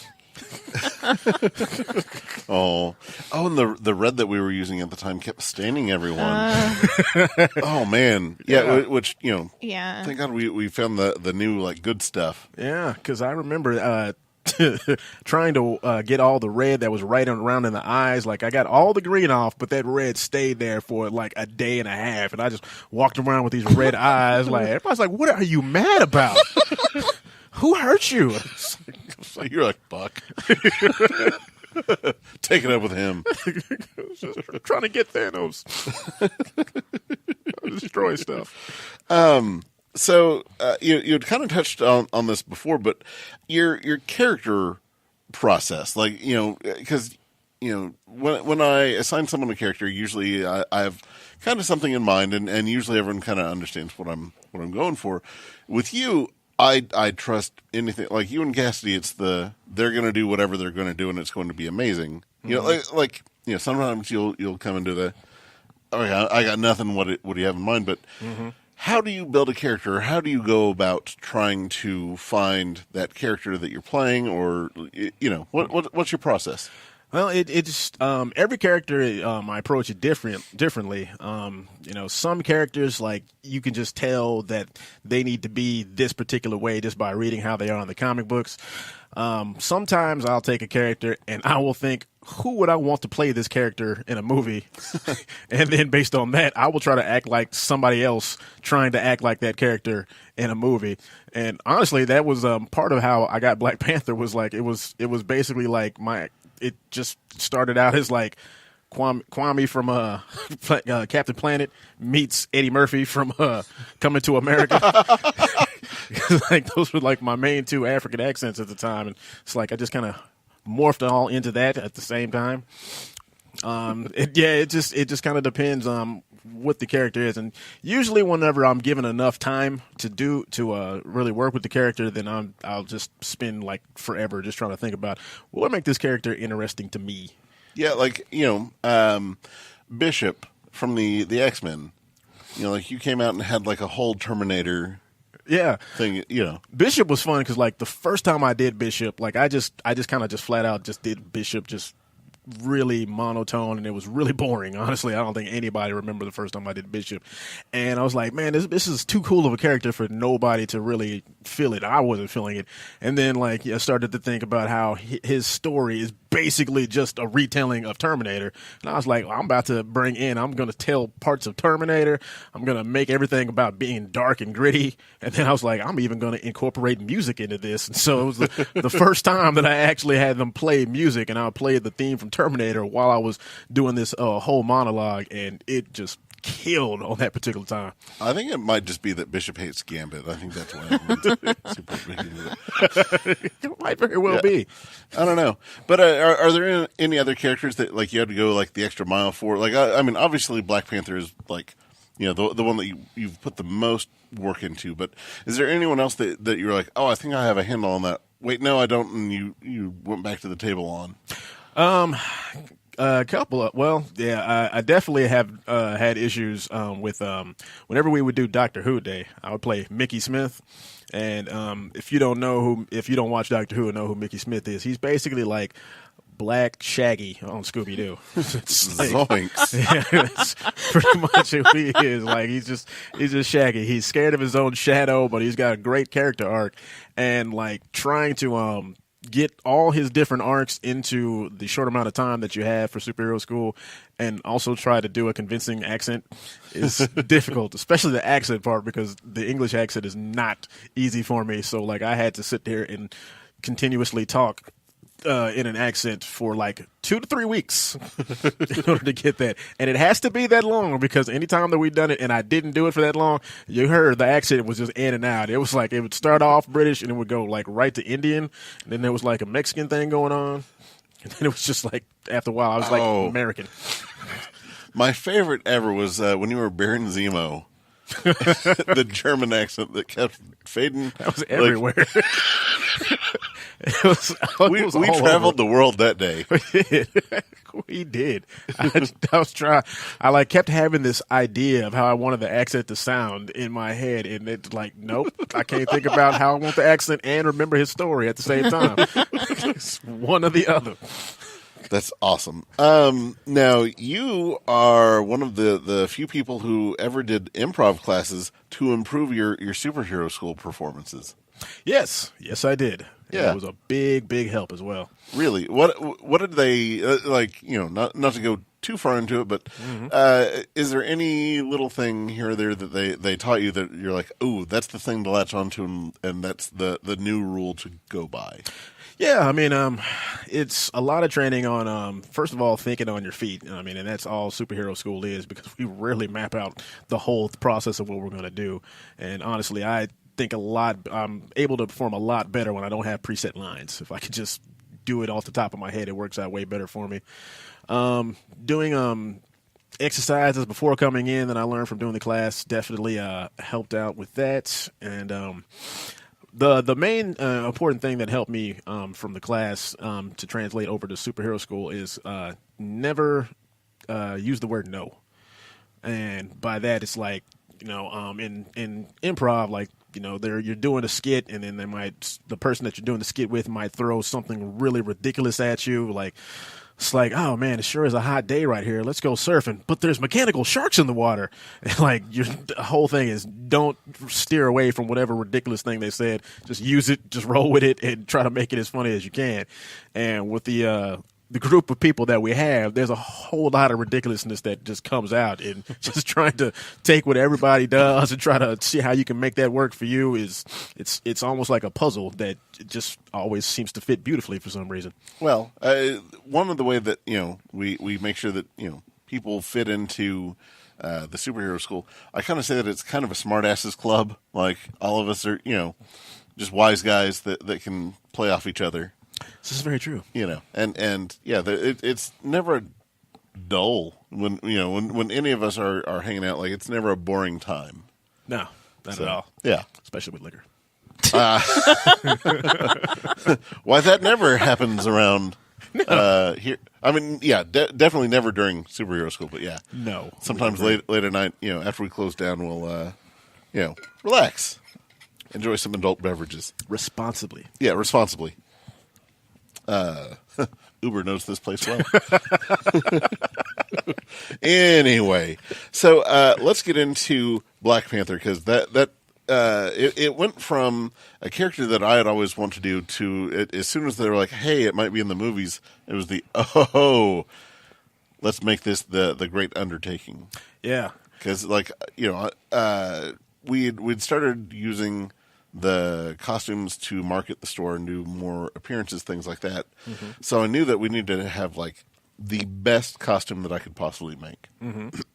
And the red that we were using at the time kept staining everyone. Oh man, yeah. Which yeah. Thank God we found the new good stuff. Yeah, because I remember trying to get all the red that was right around in the eyes. I got all the green off, but that red stayed there for a day and a half, and I just walked around with these red eyes. Everybody's like, "What are you mad about? Who hurt you?" So you're like, Buck. Take it up with him. I'm trying to get Thanos. Destroy stuff. So you had kind of touched on this before, but your character process, because when I assign someone a character, usually I have kind of something in mind, and usually everyone kind of understands what I'm going for. With you, I trust anything like you and Cassidy. It's they're going to do whatever they're going to do, and it's going to be amazing. You know, like sometimes you'll come into the I got nothing. What do you have in mind? But how do you build a character? How do you go about trying to find that character that you're playing, or what's your process? Well, it just every character I approach it differently. Some characters like you can just tell that they need to be this particular way just by reading how they are in the comic books. Sometimes I'll take a character and I will think, who would I want to play this character in a movie? And then based on that, I will try to act like somebody else trying to act like that character in a movie. And honestly, that was part of how I got Black Panther. Was like it was basically like it just started out as like Kwame from Captain Planet meets Eddie Murphy from Coming to America. Like those were like my main two African accents at the time, and it's like I just kind of morphed all into that at the same time. It just kind of depends on what the character is, and usually whenever I'm given enough time to really work with the character, then I'll just spend like forever just trying to think about what would make this character interesting to me. Yeah, like Bishop from the X-Men. Like you came out and had like a whole Terminator. Yeah, thing. Bishop was fun because like the first time I did Bishop, like I just kind of just flat out just did Bishop just really monotone, and it was really boring. Honestly, I don't think anybody remember the first time I did Bishop, and I was like, man, this is too cool of a character for nobody to really feel it. I wasn't feeling it, and then like I started to think about how his story is basically just a retelling of Terminator, and I was like, I'm about to I'm going to tell parts of Terminator. I'm going to make everything about being dark and gritty, and then I was like, I'm even going to incorporate music into this, and so it was the first time that I actually had them play music, and I played the theme from Terminator while I was doing this whole monologue, and it just killed on that particular time. I think it might just be that Bishop hates Gambit. I think that's why super big. It might very well be. I don't know. But are there any other characters that like you had to go like the extra mile for? Like I mean, obviously Black Panther is like the one that you've put the most work into. But is there anyone else that you're like, oh, I think I have a handle on that? Wait, no, I don't. And you went back to the table on. A couple of, I definitely have had issues with whenever we would do Doctor Who Day, I would play Mickey Smith, and if you don't watch Doctor Who and know who Mickey Smith is, he's basically like Black Shaggy on Scooby Doo. Zoinks! That's pretty much who he is. Like he's just Shaggy. He's scared of his own shadow, but he's got a great character arc, and like trying to get all his different arcs into the short amount of time that you have for superhero school, and also try to do a convincing accent is difficult, especially the accent part, because the English accent is not easy for me. So like I had to sit there and continuously talk in an accent for like 2 to 3 weeks in order to get that. And it has to be that long, because anytime that we've done it and I didn't do it for that long, you heard the accent was just in and out. It was like it would start off British and it would go like right to Indian. And then there was like a Mexican thing going on. And then it was just like, after a while, I was like American. My favorite ever was when you were Baron Zemo. The German accent that kept fading. That was everywhere. We traveled the world that day. We did. I was trying. I like kept having this idea of how I wanted the accent to sound in my head, and it's like, nope, I can't think about how I want the accent and remember his story at the same time. It's one or the other. That's awesome. Now, you are one of the few people who ever did improv classes to improve your superhero school performances. Yes, I did. Yeah. It was a big help as well. Really? What did they, like, not to go too far into it, but is there any little thing here or there that they taught you that you're like, oh, that's the thing to latch onto, and that's the new rule to go by? Yeah, I mean, it's a lot of training on, first of all, thinking on your feet. I mean, and that's all superhero school is, because we rarely map out the whole process of what we're going to do. And honestly, I think I'm able to perform a lot better when I don't have preset lines. If I could just do it off the top of my head, it works out way better for me. Doing exercises before coming in that I learned from doing the class definitely helped out with that. And The main important thing that helped me from the class to translate over to superhero school is never use the word no. And by that, it's like, in improv, like, you're doing a skit, and then the person that you're doing the skit with might throw something really ridiculous at you, like, it's like, oh man, it sure is a hot day right here. Let's go surfing, but there's mechanical sharks in the water. And like, the whole thing is, don't steer away from whatever ridiculous thing they said. Just use it, just roll with it, and try to make it as funny as you can. And with the group of people that we have, there's a whole lot of ridiculousness that just comes out, and just trying to take what everybody does and try to see how you can make that work for you it's almost like a puzzle that just always seems to fit beautifully for some reason. Well, one of the way that, we make sure that, people fit into the superhero school, I kind of say that it's kind of a smartasses club. Like, all of us are, just wise guys that can play off each other. This is very true. And yeah, it's never dull when any of us are hanging out. Like, it's never a boring time. No, not at all. Yeah, especially with liquor. Why that never happens around here? I mean, yeah, definitely never during superhero school. But yeah, no. Sometimes late at night, after we close down, we'll relax, enjoy some adult beverages responsibly. Yeah, responsibly. Uber knows this place well. Anyway, so let's get into Black Panther, because it went from a character that I had always wanted to do to as soon as they were like, "Hey, it might be in the movies," it was let's make this the great undertaking. Yeah, because we'd started using the costumes to market the store and do more appearances, things like that. Mm-hmm. So I knew that we needed to have like the best costume that I could possibly make,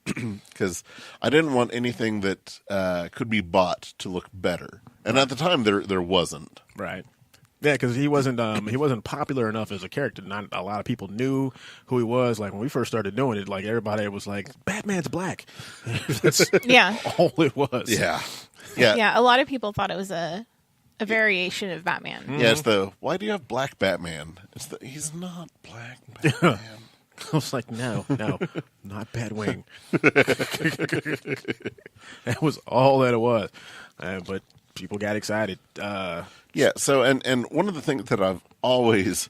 because I didn't want anything that could be bought to look better. And at the time, there wasn't. Right. Yeah, because he wasn't popular enough as a character. Not a lot of people knew who he was. Like, when we first started doing it, like, everybody was like, "Batman's black." That's all it was. Yeah. A lot of people thought it was a variation of Batman. Mm-hmm. Yeah, it's why do you have black Batman? He's not black Batman. I was like, no, not Batwing. That was all that it was. But people got excited. Yeah, so and one of the things that I've always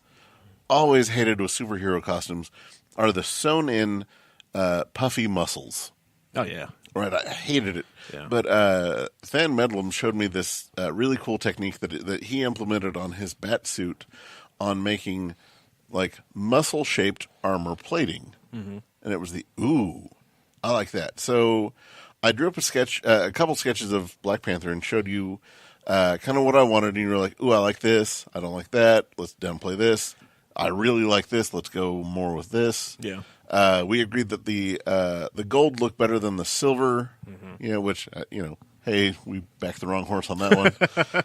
hated with superhero costumes are the sewn in puffy muscles. Oh yeah. Right, I hated it. Yeah. But Than Medlem showed me this really cool technique that he implemented on his bat suit on making like muscle-shaped armor plating. Mm-hmm. And it was I like that. So I drew up a couple sketches of Black Panther and showed you kind of what I wanted. And you were like, "Ooh, I like this. I don't like that. Let's downplay this. I really like this. Let's go more with this." Yeah. We agreed that the gold looked better than the silver, which, hey, we backed the wrong horse on that one.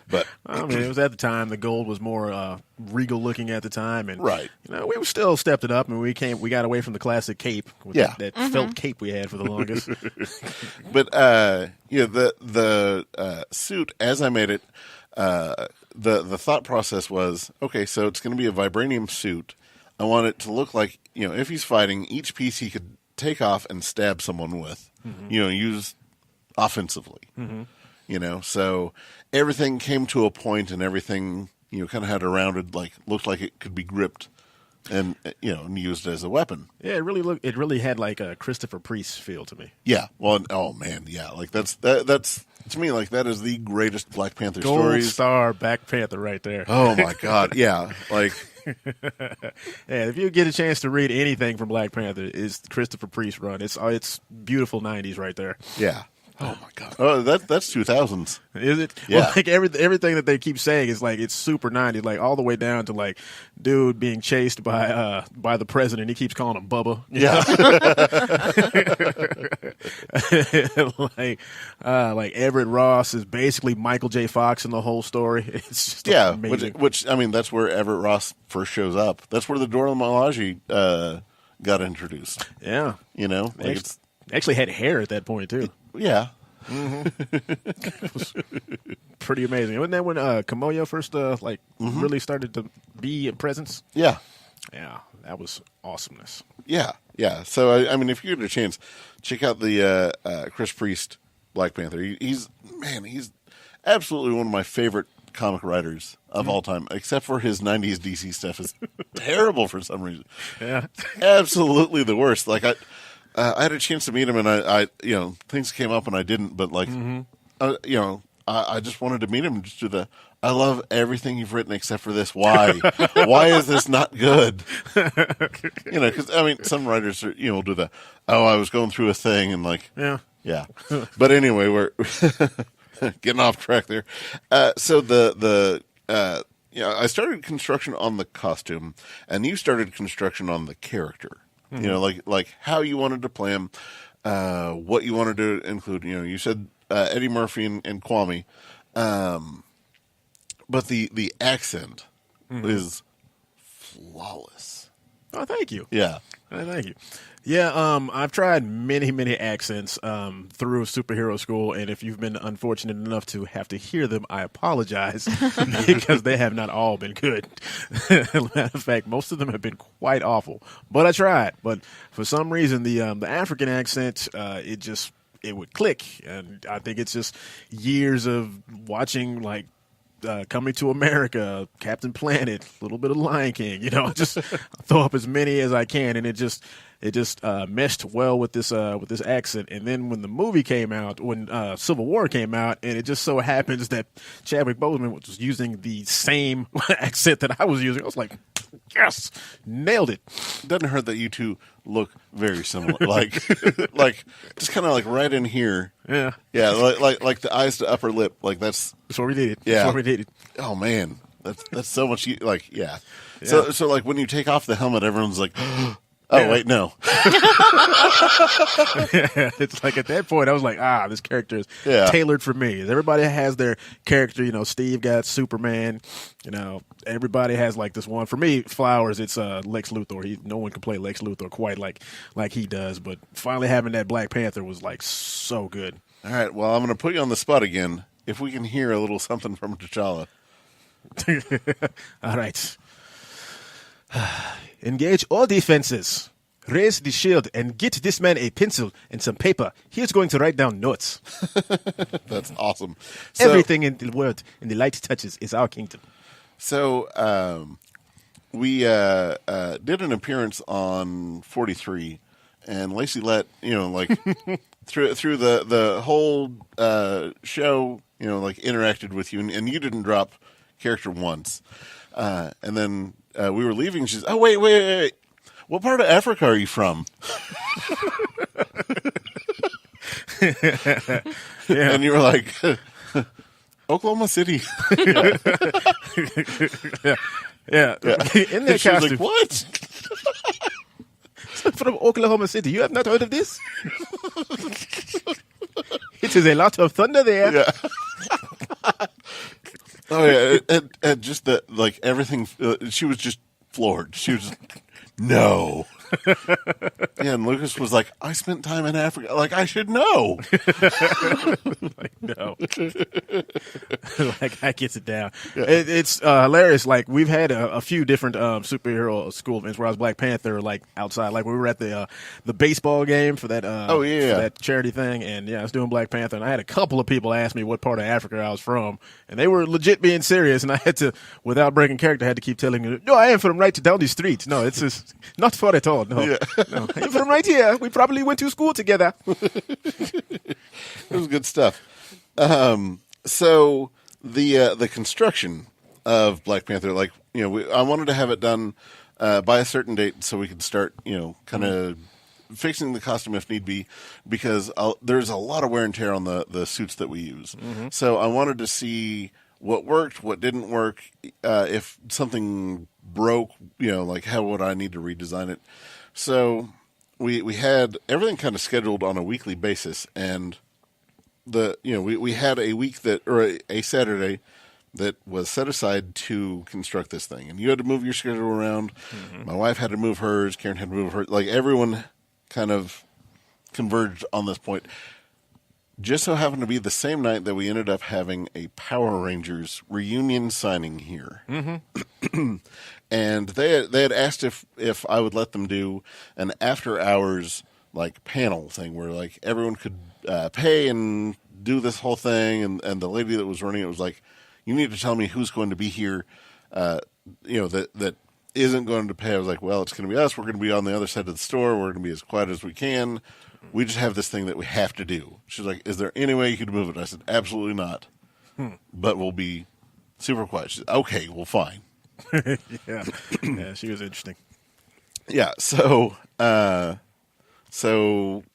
But I mean, it was at the time. The gold was more regal looking at the time. And, right. We still stepped it up, and we got away from the classic cape with that felt cape we had for the longest. But, the suit, as I made it, the thought process was, okay, so it's going to be a vibranium suit. I want it to look like, if he's fighting, each piece he could take off and stab someone with, use offensively. Mm-hmm. So everything came to a point, and everything, kind of had a rounded, looked like it could be gripped and, and used as a weapon. Yeah, it really had like a Christopher Priest feel to me. Yeah. Well, oh man, yeah. Like that's to me, like, that is the greatest Black Panther Gold stories. Star Black Panther right there. Oh my God. Yeah. Like, yeah, if you get a chance to read anything from Black Panther, it's Christopher Priest run. It's beautiful 90s right there. Yeah. Oh my God. Oh, that's 2000s. Is it? Yeah. Well, like everything that they keep saying is like it's super 90s, like all the way down to like dude being chased by the president. He keeps calling him Bubba. Yeah. Like Everett Ross is basically Michael J. Fox in the whole story. It's just amazing. Which I mean, that's where Everett Ross first shows up. That's where the Dora Milaje got introduced. Yeah. Like actually had hair at that point too. Yeah. It was pretty amazing. Wasn't that when Kamoyo first really started to be a presence? Yeah. Yeah, that was awesomeness. Yeah. So, I mean, if you get a chance, check out the Chris Priest Black Panther. He's absolutely one of my favorite comic writers of all time, except for his 90s DC stuff is terrible for some reason. Yeah. Absolutely the worst. Like, I had a chance to meet him, and I things came up and I didn't, but like, I just wanted to meet him and just do I love everything you've written except for this. Why? Why is this not good? Because, I mean, some writers will do I was going through a thing and like, yeah. But anyway, we're getting off track there. So I started construction on the costume, and you started construction on the character. Like how you wanted to play him, what you wanted to include. You said Eddie Murphy and Kwame, but the accent is flawless. Oh, thank you. Yeah. Thank you. Yeah, I've tried many accents through superhero school, and if you've been unfortunate enough to have to hear them, I apologize because they have not all been good. Matter of fact, most of them have been quite awful. But I tried. But for some reason, the African accent, it would click, and I think it's just years of watching like. Coming to America, Captain Planet, a little bit of Lion King, just throw up as many as I can, and it just meshed well with this accent. And then when the movie came out, when Civil War came out, and it just so happens that Chadwick Boseman was using the same accent that I was using, I was like, yes, nailed it. Doesn't hurt that you two look very similar, like just kind of like right in here. Yeah, like the eyes to upper lip, like that's what we did. Yeah, that's what we did. Oh man, that's so much. Yeah. So like when you take off the helmet, everyone's like, wait, no. It's like at that point, I was like, this character is tailored for me. Everybody has their character. Steve got Superman. Everybody has like this one. For me, Flowers, it's Lex Luthor. No one can play Lex Luthor quite like he does. But finally having that Black Panther was like so good. All right, well, I'm going to put you on the spot again. If we can hear a little something from T'Challa. All right. Engage all defenses. Raise the shield and get this man a pencil and some paper. He's going to write down notes. That's awesome. So, everything in the world in the light touches is our kingdom. So we did an appearance on 43, and Lacey let through the whole show, interacted with you, and you didn't drop character once. And then we were leaving. She's, oh, wait. What part of Africa are you from? And you were like, Oklahoma City. Yeah. In their she was costume. like, what? From Oklahoma City. You have not heard of this? It is a lot of thunder there. Yeah. Oh yeah, and just everything. She was just floored. She was just, no. Yeah, and Lucas was like, I spent time in Africa. Like, I should know. No. That gets it down. Yeah. It's hilarious. Like, we've had a few different superhero school events where I was Black Panther, outside. Like, we were at the baseball game for that for that charity thing. And, I was doing Black Panther. And I had a couple of people ask me what part of Africa I was from. And they were legit being serious. And I had to, without breaking character, I had to keep telling them, no, I am from right down the street. No, it's just not far at all. No. Yeah. No, I'm from right here. We probably went to school together. It was good stuff. So the construction of Black Panther, I wanted to have it done by a certain date so we could start, kind of fixing the costume if need be, because there's a lot of wear and tear on the suits that we use. Mm-hmm. So I wanted to see what worked, what didn't work, if something broke, how would I need to redesign it. So we had everything kind of scheduled on a weekly basis, and we had a week a Saturday that was set aside to construct this thing, and you had to move your schedule around. Mm-hmm. My wife had to move hers. Karen had to move hers. Like, everyone kind of converged on this point. just so happened to be the same night that we ended up having a Power Rangers reunion signing here. Mm-hmm. And they had asked if I would let them do an after-hours like panel thing where like everyone could pay and do this whole thing. And the lady that was running it was like, you need to tell me who's going to be here, that isn't going to pay. I was like, well, it's going to be us. We're going to be on the other side of the store. We're going to be as quiet as we can. We just have this thing that we have to do. She's like, is there any way you could move it? I said, absolutely not. But we'll be super quiet. She said, okay, well, fine. Yeah, she was interesting. Yeah, so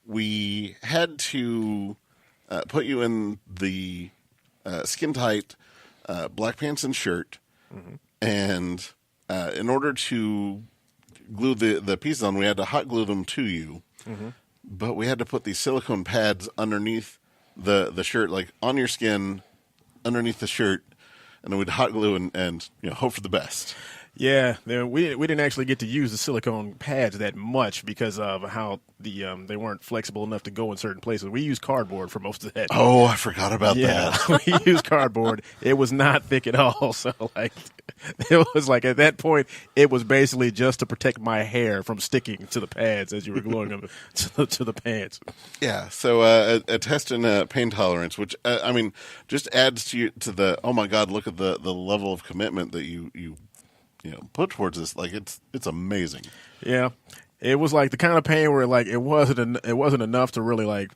we had to put you in the skin-tight black pants and shirt, and in order to glue the pieces on, we had to hot glue them to you, but we had to put these silicone pads underneath the shirt, like on your skin, underneath the shirt, and then we'd hot glue and hope for the best. Yeah, we didn't actually get to use the silicone pads that much because of how they weren't flexible enough to go in certain places. We used cardboard for most of that. Oh, I forgot about that. We used cardboard. It was not thick at all. So it was like at that point, it was basically just to protect my hair from sticking to the pads as you were gluing them to the pants. Yeah. So a test in pain tolerance, which just adds to the oh my god, look at the level of commitment that you put towards this. Like it's amazing. Yeah, it was like the kind of pain where like it wasn't enough to really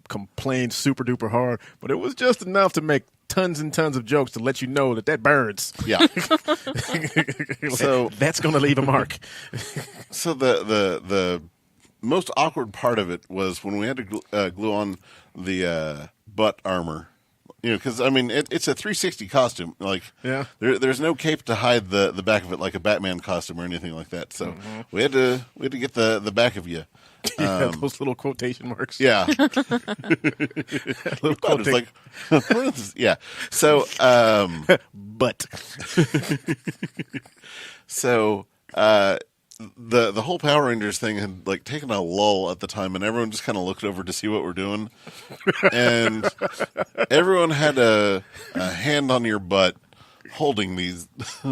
complain super duper hard, but it was just enough to make tons and tons of jokes to let you know that burns. Yeah. So that's going to leave a mark. So the most awkward part of it was when we had to glue on the butt armor. Because it's a 360 costume. Like, yeah, there's no cape to hide the back of it like a Batman costume or anything like that. So we had to get the back of you. Those little quotation marks. Yeah, little quotation. Like, what is this? Yeah. So, but so the whole Power Rangers thing had taken a lull at the time, and everyone just kind of looked over to see what we're doing, and everyone had a hand on your butt, holding these,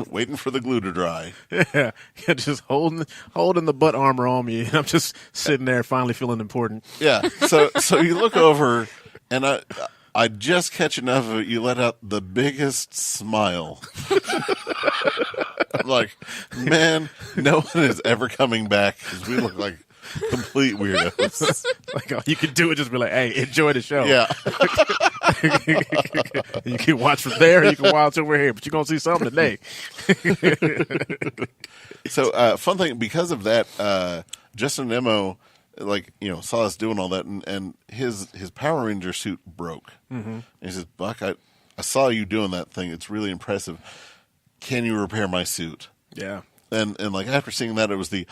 waiting for the glue to dry. Yeah, just holding the butt armor on me, and I'm just sitting there, finally feeling important. Yeah. So you look over, and I just catch enough of it. You let out the biggest smile. I'm like, man, no one is ever coming back because we look like complete weirdos. Like all you can do is just be like, hey, enjoy the show. Yeah. You can watch from there, you can watch over here, but you're going to see something today. So, fun thing, because of that, Justin Nemo, saw us doing all that, and his Power Ranger suit broke. Mm-hmm. And he says, Buck, I saw you doing that thing. It's really impressive. Can you repair my suit? Yeah. And after seeing that, it was this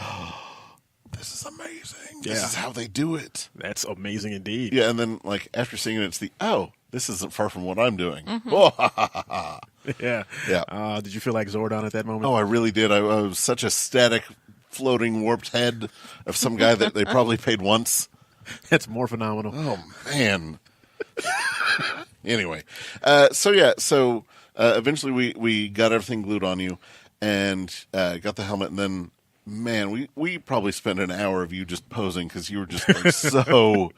is amazing. This is how they do it. That's amazing indeed. Yeah, and then after seeing it, it's this isn't far from what I'm doing. Mm-hmm. Yeah. Yeah. Did you feel like Zordon at that moment? Oh, I really did. I was such a static, floating, warped head of some guy that they probably paid once. That's more phenomenal. Oh, man. Anyway. So eventually we got everything glued on you and got the helmet, and then, man, we probably spent an hour of you just posing because you were just so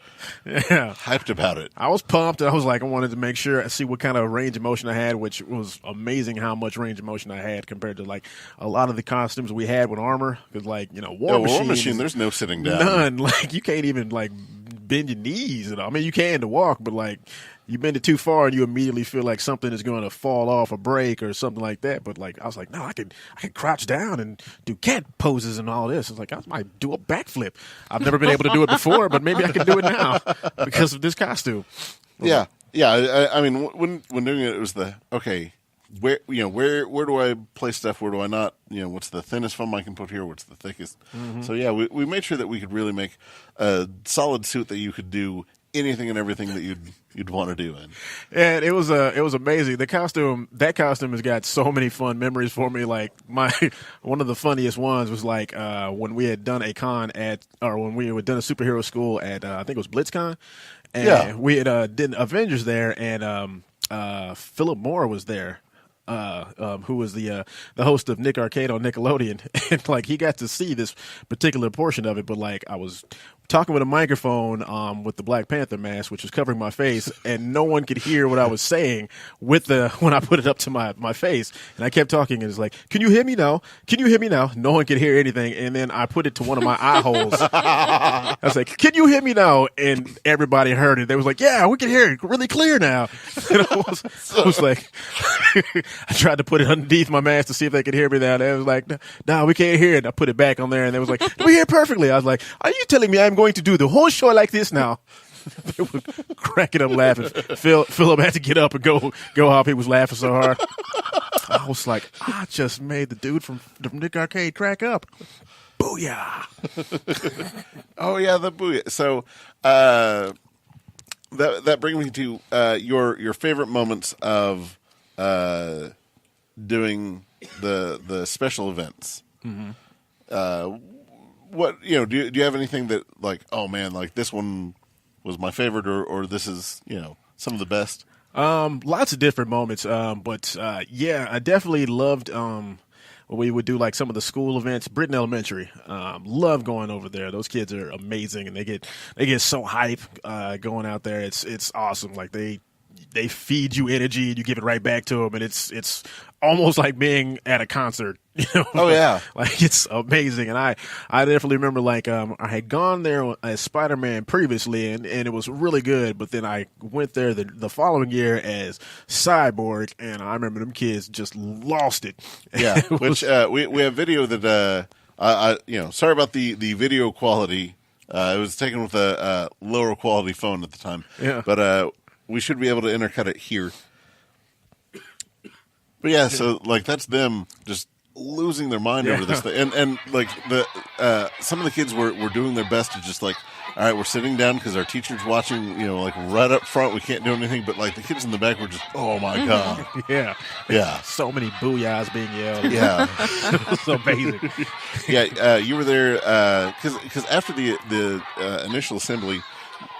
hyped about it. I was pumped. I was like, I wanted to make sure I see what kind of range of motion I had, which was amazing how much range of motion I had compared to a lot of the costumes we had with armor. Because War Machine, there's no sitting down. None. You can't even bend your knees at all. I mean, you can to walk, but you bend it too far and you immediately feel like something is going to fall off or break or something like that. But I was like, no, I could crouch down and do cat poses and all this. It's I might do a backflip. I've never been able to do it before, but maybe I can do it now because of this costume. Yeah. I mean, when doing it, it was where do I place stuff? Where do I not? What's the thinnest foam I can put here? What's the thickest? Mm-hmm. So we made sure that we could really make a solid suit that you could do anything and everything that you'd want to do in. And it was amazing. That costume has got so many fun memories for me. Like one of the funniest ones was like when we had done when we had done a superhero school at I think it was BlitzCon, and we had did Avengers there, and Philip Moore was there. Who was the host of Nick Arcade on Nickelodeon, and like he got to see this particular portion of it, but like I was talking with a microphone with the Black Panther mask, which was covering my face, and no one could hear what I was saying when I put it up to my face, and I kept talking, and it's like, "Can you hear me now? Can you hear me now?" No one could hear anything, and then I put it to one of my eye holes. I was like, "Can you hear me now?" And everybody heard it. They was like, "Yeah, we can hear it really clear now." And I was like. I tried to put it underneath my mask to see if they could hear me now. They was like, no, we can't hear it. I put it back on there, and they was like, we hear it perfectly. I was like, are you telling me I'm going to do the whole show like this now? They were cracking up laughing. Philip had to get up and go off. He was laughing so hard. I was like, I just made the dude from Nick Arcade crack up. Booyah. Oh, yeah, the booyah. So that brings me to your favorite moments of doing the special events. Mm-hmm. What do you have anything that like, oh man, like this one was my favorite, or this is some of the best? Lots of different moments, but yeah, I definitely loved we would do like some of the school events. Britain Elementary, love going over there. Those kids are amazing, and they get so hype going out there. It's awesome. Like they feed you energy and you give it right back to them, and it's almost like being at a concert. Oh yeah, like it's amazing. And I definitely remember like I had gone there as Spider-Man previously, and it was really good. But then I went there the following year as Cyborg, and I remember them kids just lost it. Yeah, which we have video that sorry about the video quality. It was taken with a lower quality phone at the time. Yeah, but we should be able to intercut it here. But yeah, so like that's them just losing their mind over this thing, and like some of the kids were doing their best to just like, all right, we're sitting down because our teacher's watching, like right up front, we can't do anything, but like the kids in the back were just, oh my god, yeah, so many booyahs being yelled, yeah, it's amazing. Yeah, you were there because after the initial assembly,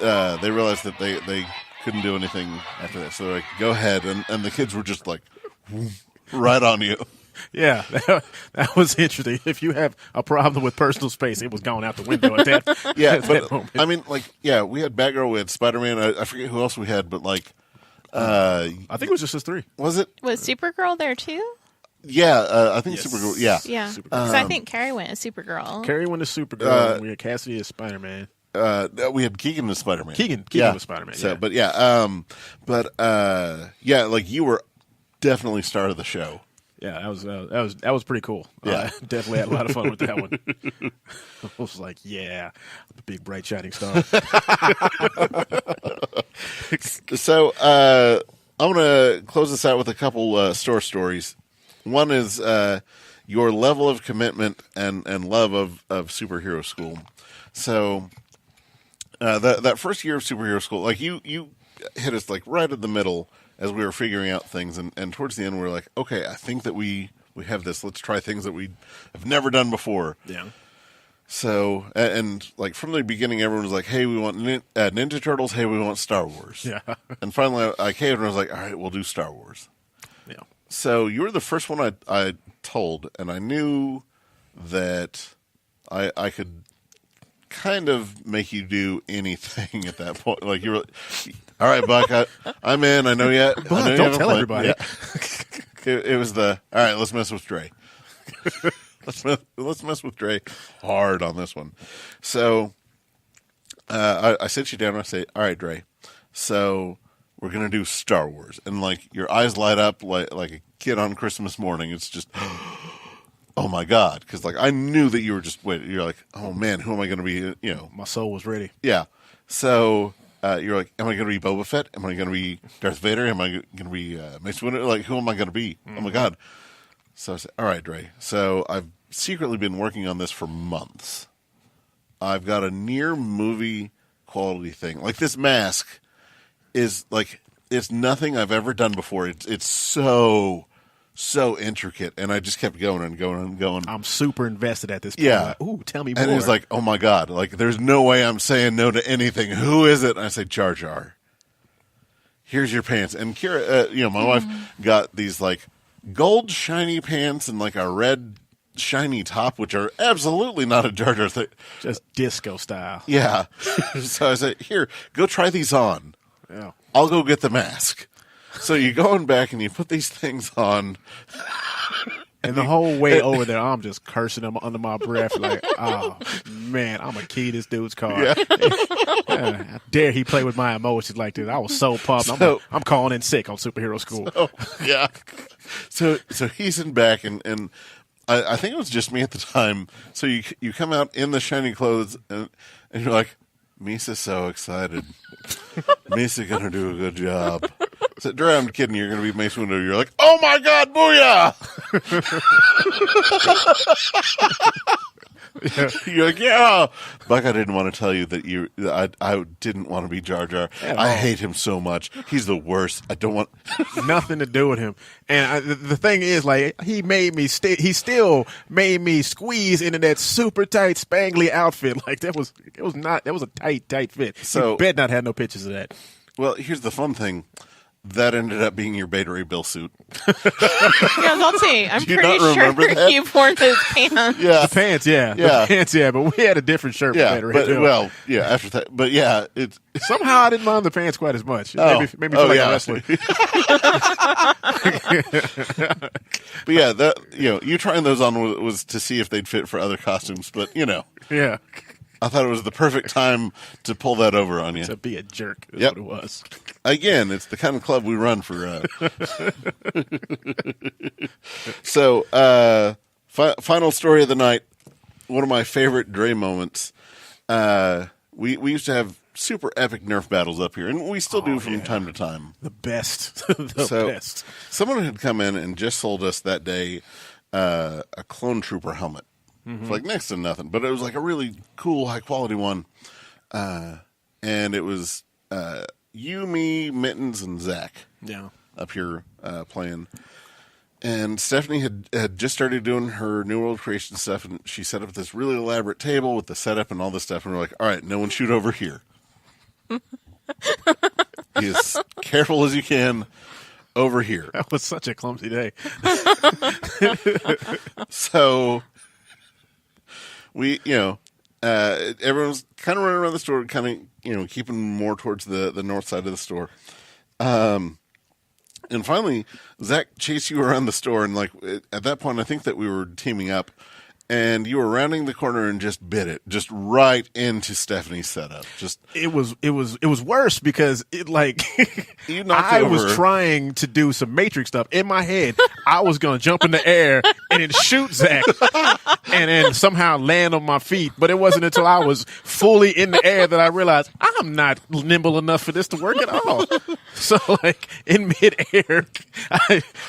they realized that they couldn't do anything after that, so they're like, go ahead, and the kids were just like right on you. Yeah, that was interesting. If you have a problem with personal space, it was gone out the window at that. Yeah, but I mean, like, yeah, we had Batgirl, we had Spider-Man. I forget who else we had, but like, I think it was just us three. Was it? Was Supergirl there too? Yeah, I think Yes. Supergirl. Yeah, Yeah, because I think Carrie went as Supergirl. Carrie went as Supergirl. And we had Cassidy as Spider-Man. we had Keegan as Spider-Man. Keegan was Spider-Man. So, yeah. yeah, like you were definitely star of the show. Yeah, that was pretty cool. Yeah, definitely had a lot of fun with that one. I was like, yeah, the big bright shining star. So I'm gonna close this out with a couple store stories. One is your level of commitment and love of superhero school. So that first year of superhero school, like you hit us like right in the middle as we were figuring out things, and towards the end we were like, okay, I think that we have this. Let's try things that we have never done before. Yeah. So and like from the beginning, everyone was like, hey, we want Ninja Turtles. Hey, we want Star Wars. Yeah. And finally, I caved and I was like, all right, we'll do Star Wars. Yeah. So you were the first one I told, and I knew that I could kind of make you do anything at that point. Like you were, all right, Buck, I'm in. I know you. Don't tell everybody. Yeah. It was all right. Let's mess with Dre. let's mess with Dre hard on this one. So I sit you down and I say, all right, Dre. So we're gonna do Star Wars, and like your eyes light up like a kid on Christmas morning. It's just. Oh my God! Because like I knew that you were just waiting. You're like, oh man, who am I going to be? My soul was ready. Yeah. So you're like, am I going to be Boba Fett? Am I going to be Darth Vader? Am I going to be Mace Windu? Like, who am I going to be? Mm-hmm. Oh my God! So I said, all right, Dre. So I've secretly been working on this for months. I've got a near movie quality thing. Like this mask is like it's nothing I've ever done before. It's so intricate, and I just kept going and going and going. I'm super invested at this point. Yeah. Like, ooh, tell me more. And he's like, oh my God, like there's no way I'm saying no to anything. Who is it? And I say, Jar Jar. Here's your pants. And Kira, my wife got these like gold shiny pants and like a red shiny top, which are absolutely not a Jar Jar thing. Just disco style. Yeah. So I said, here, go try these on. Yeah. I'll go get the mask. So you go in back and you put these things on. And the whole way over there, I'm just cursing him under my breath like, oh, man, I'm going to key this dude's car. Yeah. How dare he play with my emotions like this. I was so pumped. I'm calling in sick on Superhero School. Yeah. So he's in back, and I think it was just me at the time. So you come out in the shiny clothes, and you're like, Misa's so excited. Misa going to do a good job. I said, Dre, I'm kidding. You're going to be Mace Windu. You're like, oh my God, booyah! Yeah. You're like, yeah. Buck, I didn't want to tell you that I didn't want to be Jar Jar. I hate him so much. He's the worst. I don't want nothing to do with him. And the thing is, like, he still made me squeeze into that super tight spangly outfit. Like that was a tight fit. So you bet not have no pictures of that. Well, here's the fun thing. That ended up being your Beta Ray Bill suit. Yeah, I'll say. I'm Do you pretty not sure remember that? you've worn those pants. Yeah. The pants, yeah. Yeah. The pants, yeah. But we had a different shirt Yeah, for Beta Ray Bill. well, yeah, after that. But yeah, it's Somehow I didn't mind the pants quite as much. It made me feel like a wrestler. But yeah, you trying those on was to see if they'd fit for other costumes. But Yeah. I thought it was the perfect time to pull that over on you. To be a jerk is Yep. what it was. Again, it's the kind of club we run for. So, final story of the night. One of my favorite Dre moments. We used to have super epic Nerf battles up here, and we still do from time to time. The best. Best. Someone had come in and just sold us that day a Clone Trooper helmet. For like next to nothing, but it was like a really cool, high quality one. And it was you, me, Mittens, and Zach up here playing. And Stephanie had just started doing her New World creation stuff, and she set up this really elaborate table with the setup and all this stuff. And we're like, all right, no one shoot over here. Be as careful as you can over here. That was such a clumsy day. So we, everyone's kind of running around the store, kind of, keeping more towards the north side of the store. And finally, Zach chased you around the store, and like at that point, I think that we were teaming up, and you were rounding the corner and just bit it, just right into Stephanie's setup. Just it was worse because it like you knocked I it over. was trying to do some Matrix stuff in my head. I was gonna jump in the air and then shoot Zach, and then somehow land on my feet. But it wasn't until I was fully in the air that I realized I'm not nimble enough for this to work at all. So like in midair,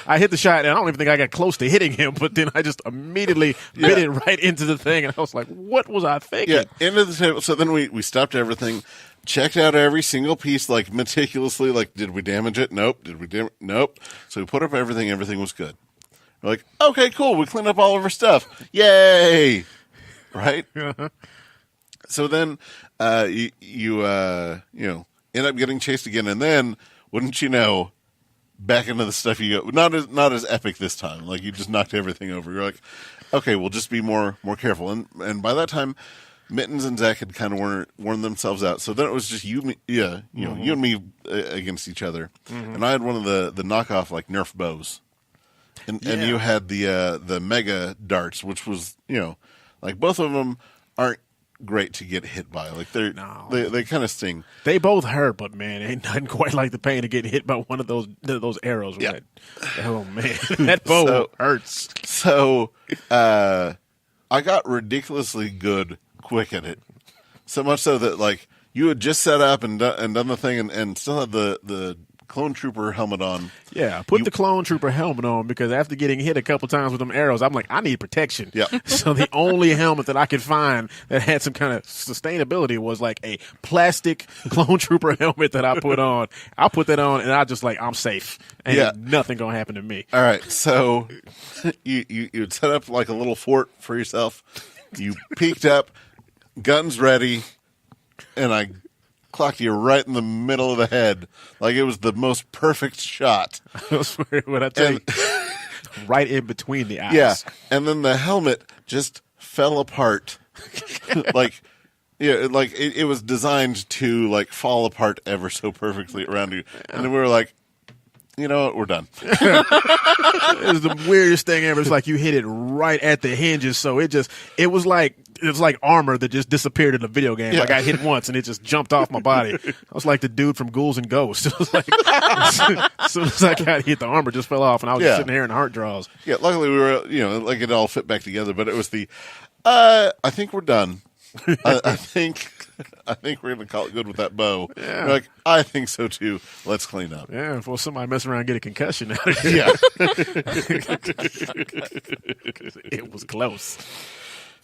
I hit the shot, and I don't even think I got close to hitting him. But then I just immediately bit it right into the thing, and I was like, what was I thinking? Yeah, into the table. So then we stopped everything, checked out every single piece, like meticulously, like, did we damage it? Nope. Did we damage? Nope. So we put up everything. Everything was good. We're like, okay, cool. We cleaned up all of our stuff. Yay! Right? So then you end up getting chased again, and then, wouldn't you know, back into the stuff you go. Not as epic this time. Like, you just knocked everything over. You're like, okay, we'll just be more careful. And by that time, Mittens and Zach had kind of worn themselves out. So then it was just you and me against each other. And I had one of the knockoff like Nerf bows, and you had the mega darts, which was like both of them aren't great to get hit by. Like they kind of sting. They both hurt, but man, ain't nothing quite like the pain of getting hit by one of those arrows. Yeah. Right? Oh man, that bow hurts. So I got ridiculously quick at it. So much so that like you had just set up and done the thing and still had the clone trooper helmet on. Yeah, put the clone trooper helmet on because after getting hit a couple times with them arrows, I'm like, I need protection. Yeah. So the only helmet that I could find that had some kind of sustainability was like a plastic clone trooper helmet that I put on. I put that on and I just like, I'm safe. Ain't nothing gonna happen to me. All right, so you'd set up like a little fort for yourself. You peeked up, guns ready, and I clocked you right in the middle of the head. Like it was the most perfect shot. I swear what I tell you. Right in between the eyes. Yeah, and then the helmet just fell apart. Like it was designed to like fall apart ever so perfectly around you. And then we were like, you know what? We're done. It was the weirdest thing ever. It's like you hit it right at the hinges, so it was like armor that just disappeared in a video game. Yeah. Like I hit once and it just jumped off my body. I was like the dude from Ghouls and Ghosts. It was like as soon as I got hit, the armor just fell off, and I was just sitting here in heart draws. Yeah, luckily we were, like it all fit back together. But it was I think we're done. I think we're going to call it good with that bow. Yeah. We're like, I think so too. Let's clean up. Yeah, before somebody mess around and get a concussion out of it. Yeah. It was close.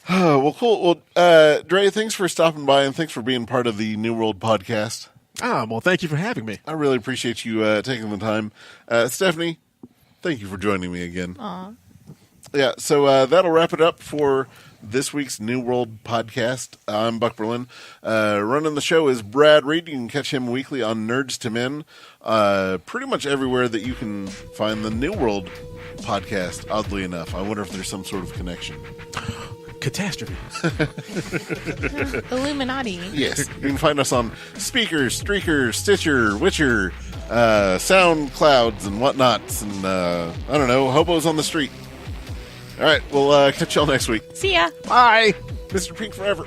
Well, cool. Well, Dre, thanks for stopping by and thanks for being part of the New World podcast. Well, thank you for having me. I really appreciate you taking the time. Stephanie, thank you for joining me again. Aw. Yeah, so that'll wrap it up for this week's New World podcast. I'm Buck Berlin. Running the show is Brad Reed. You can catch him weekly on Nerds to Men, pretty much everywhere that you can find the New World podcast, oddly enough. I wonder if there's some sort of connection. Catastrophe. Illuminati. Yes, you can find us on Speaker, Streaker, Stitcher, Witcher, SoundClouds, and whatnots, and I don't know, hobos on the street. All right, we'll catch y'all next week. See ya. Bye. Mr. Pink forever.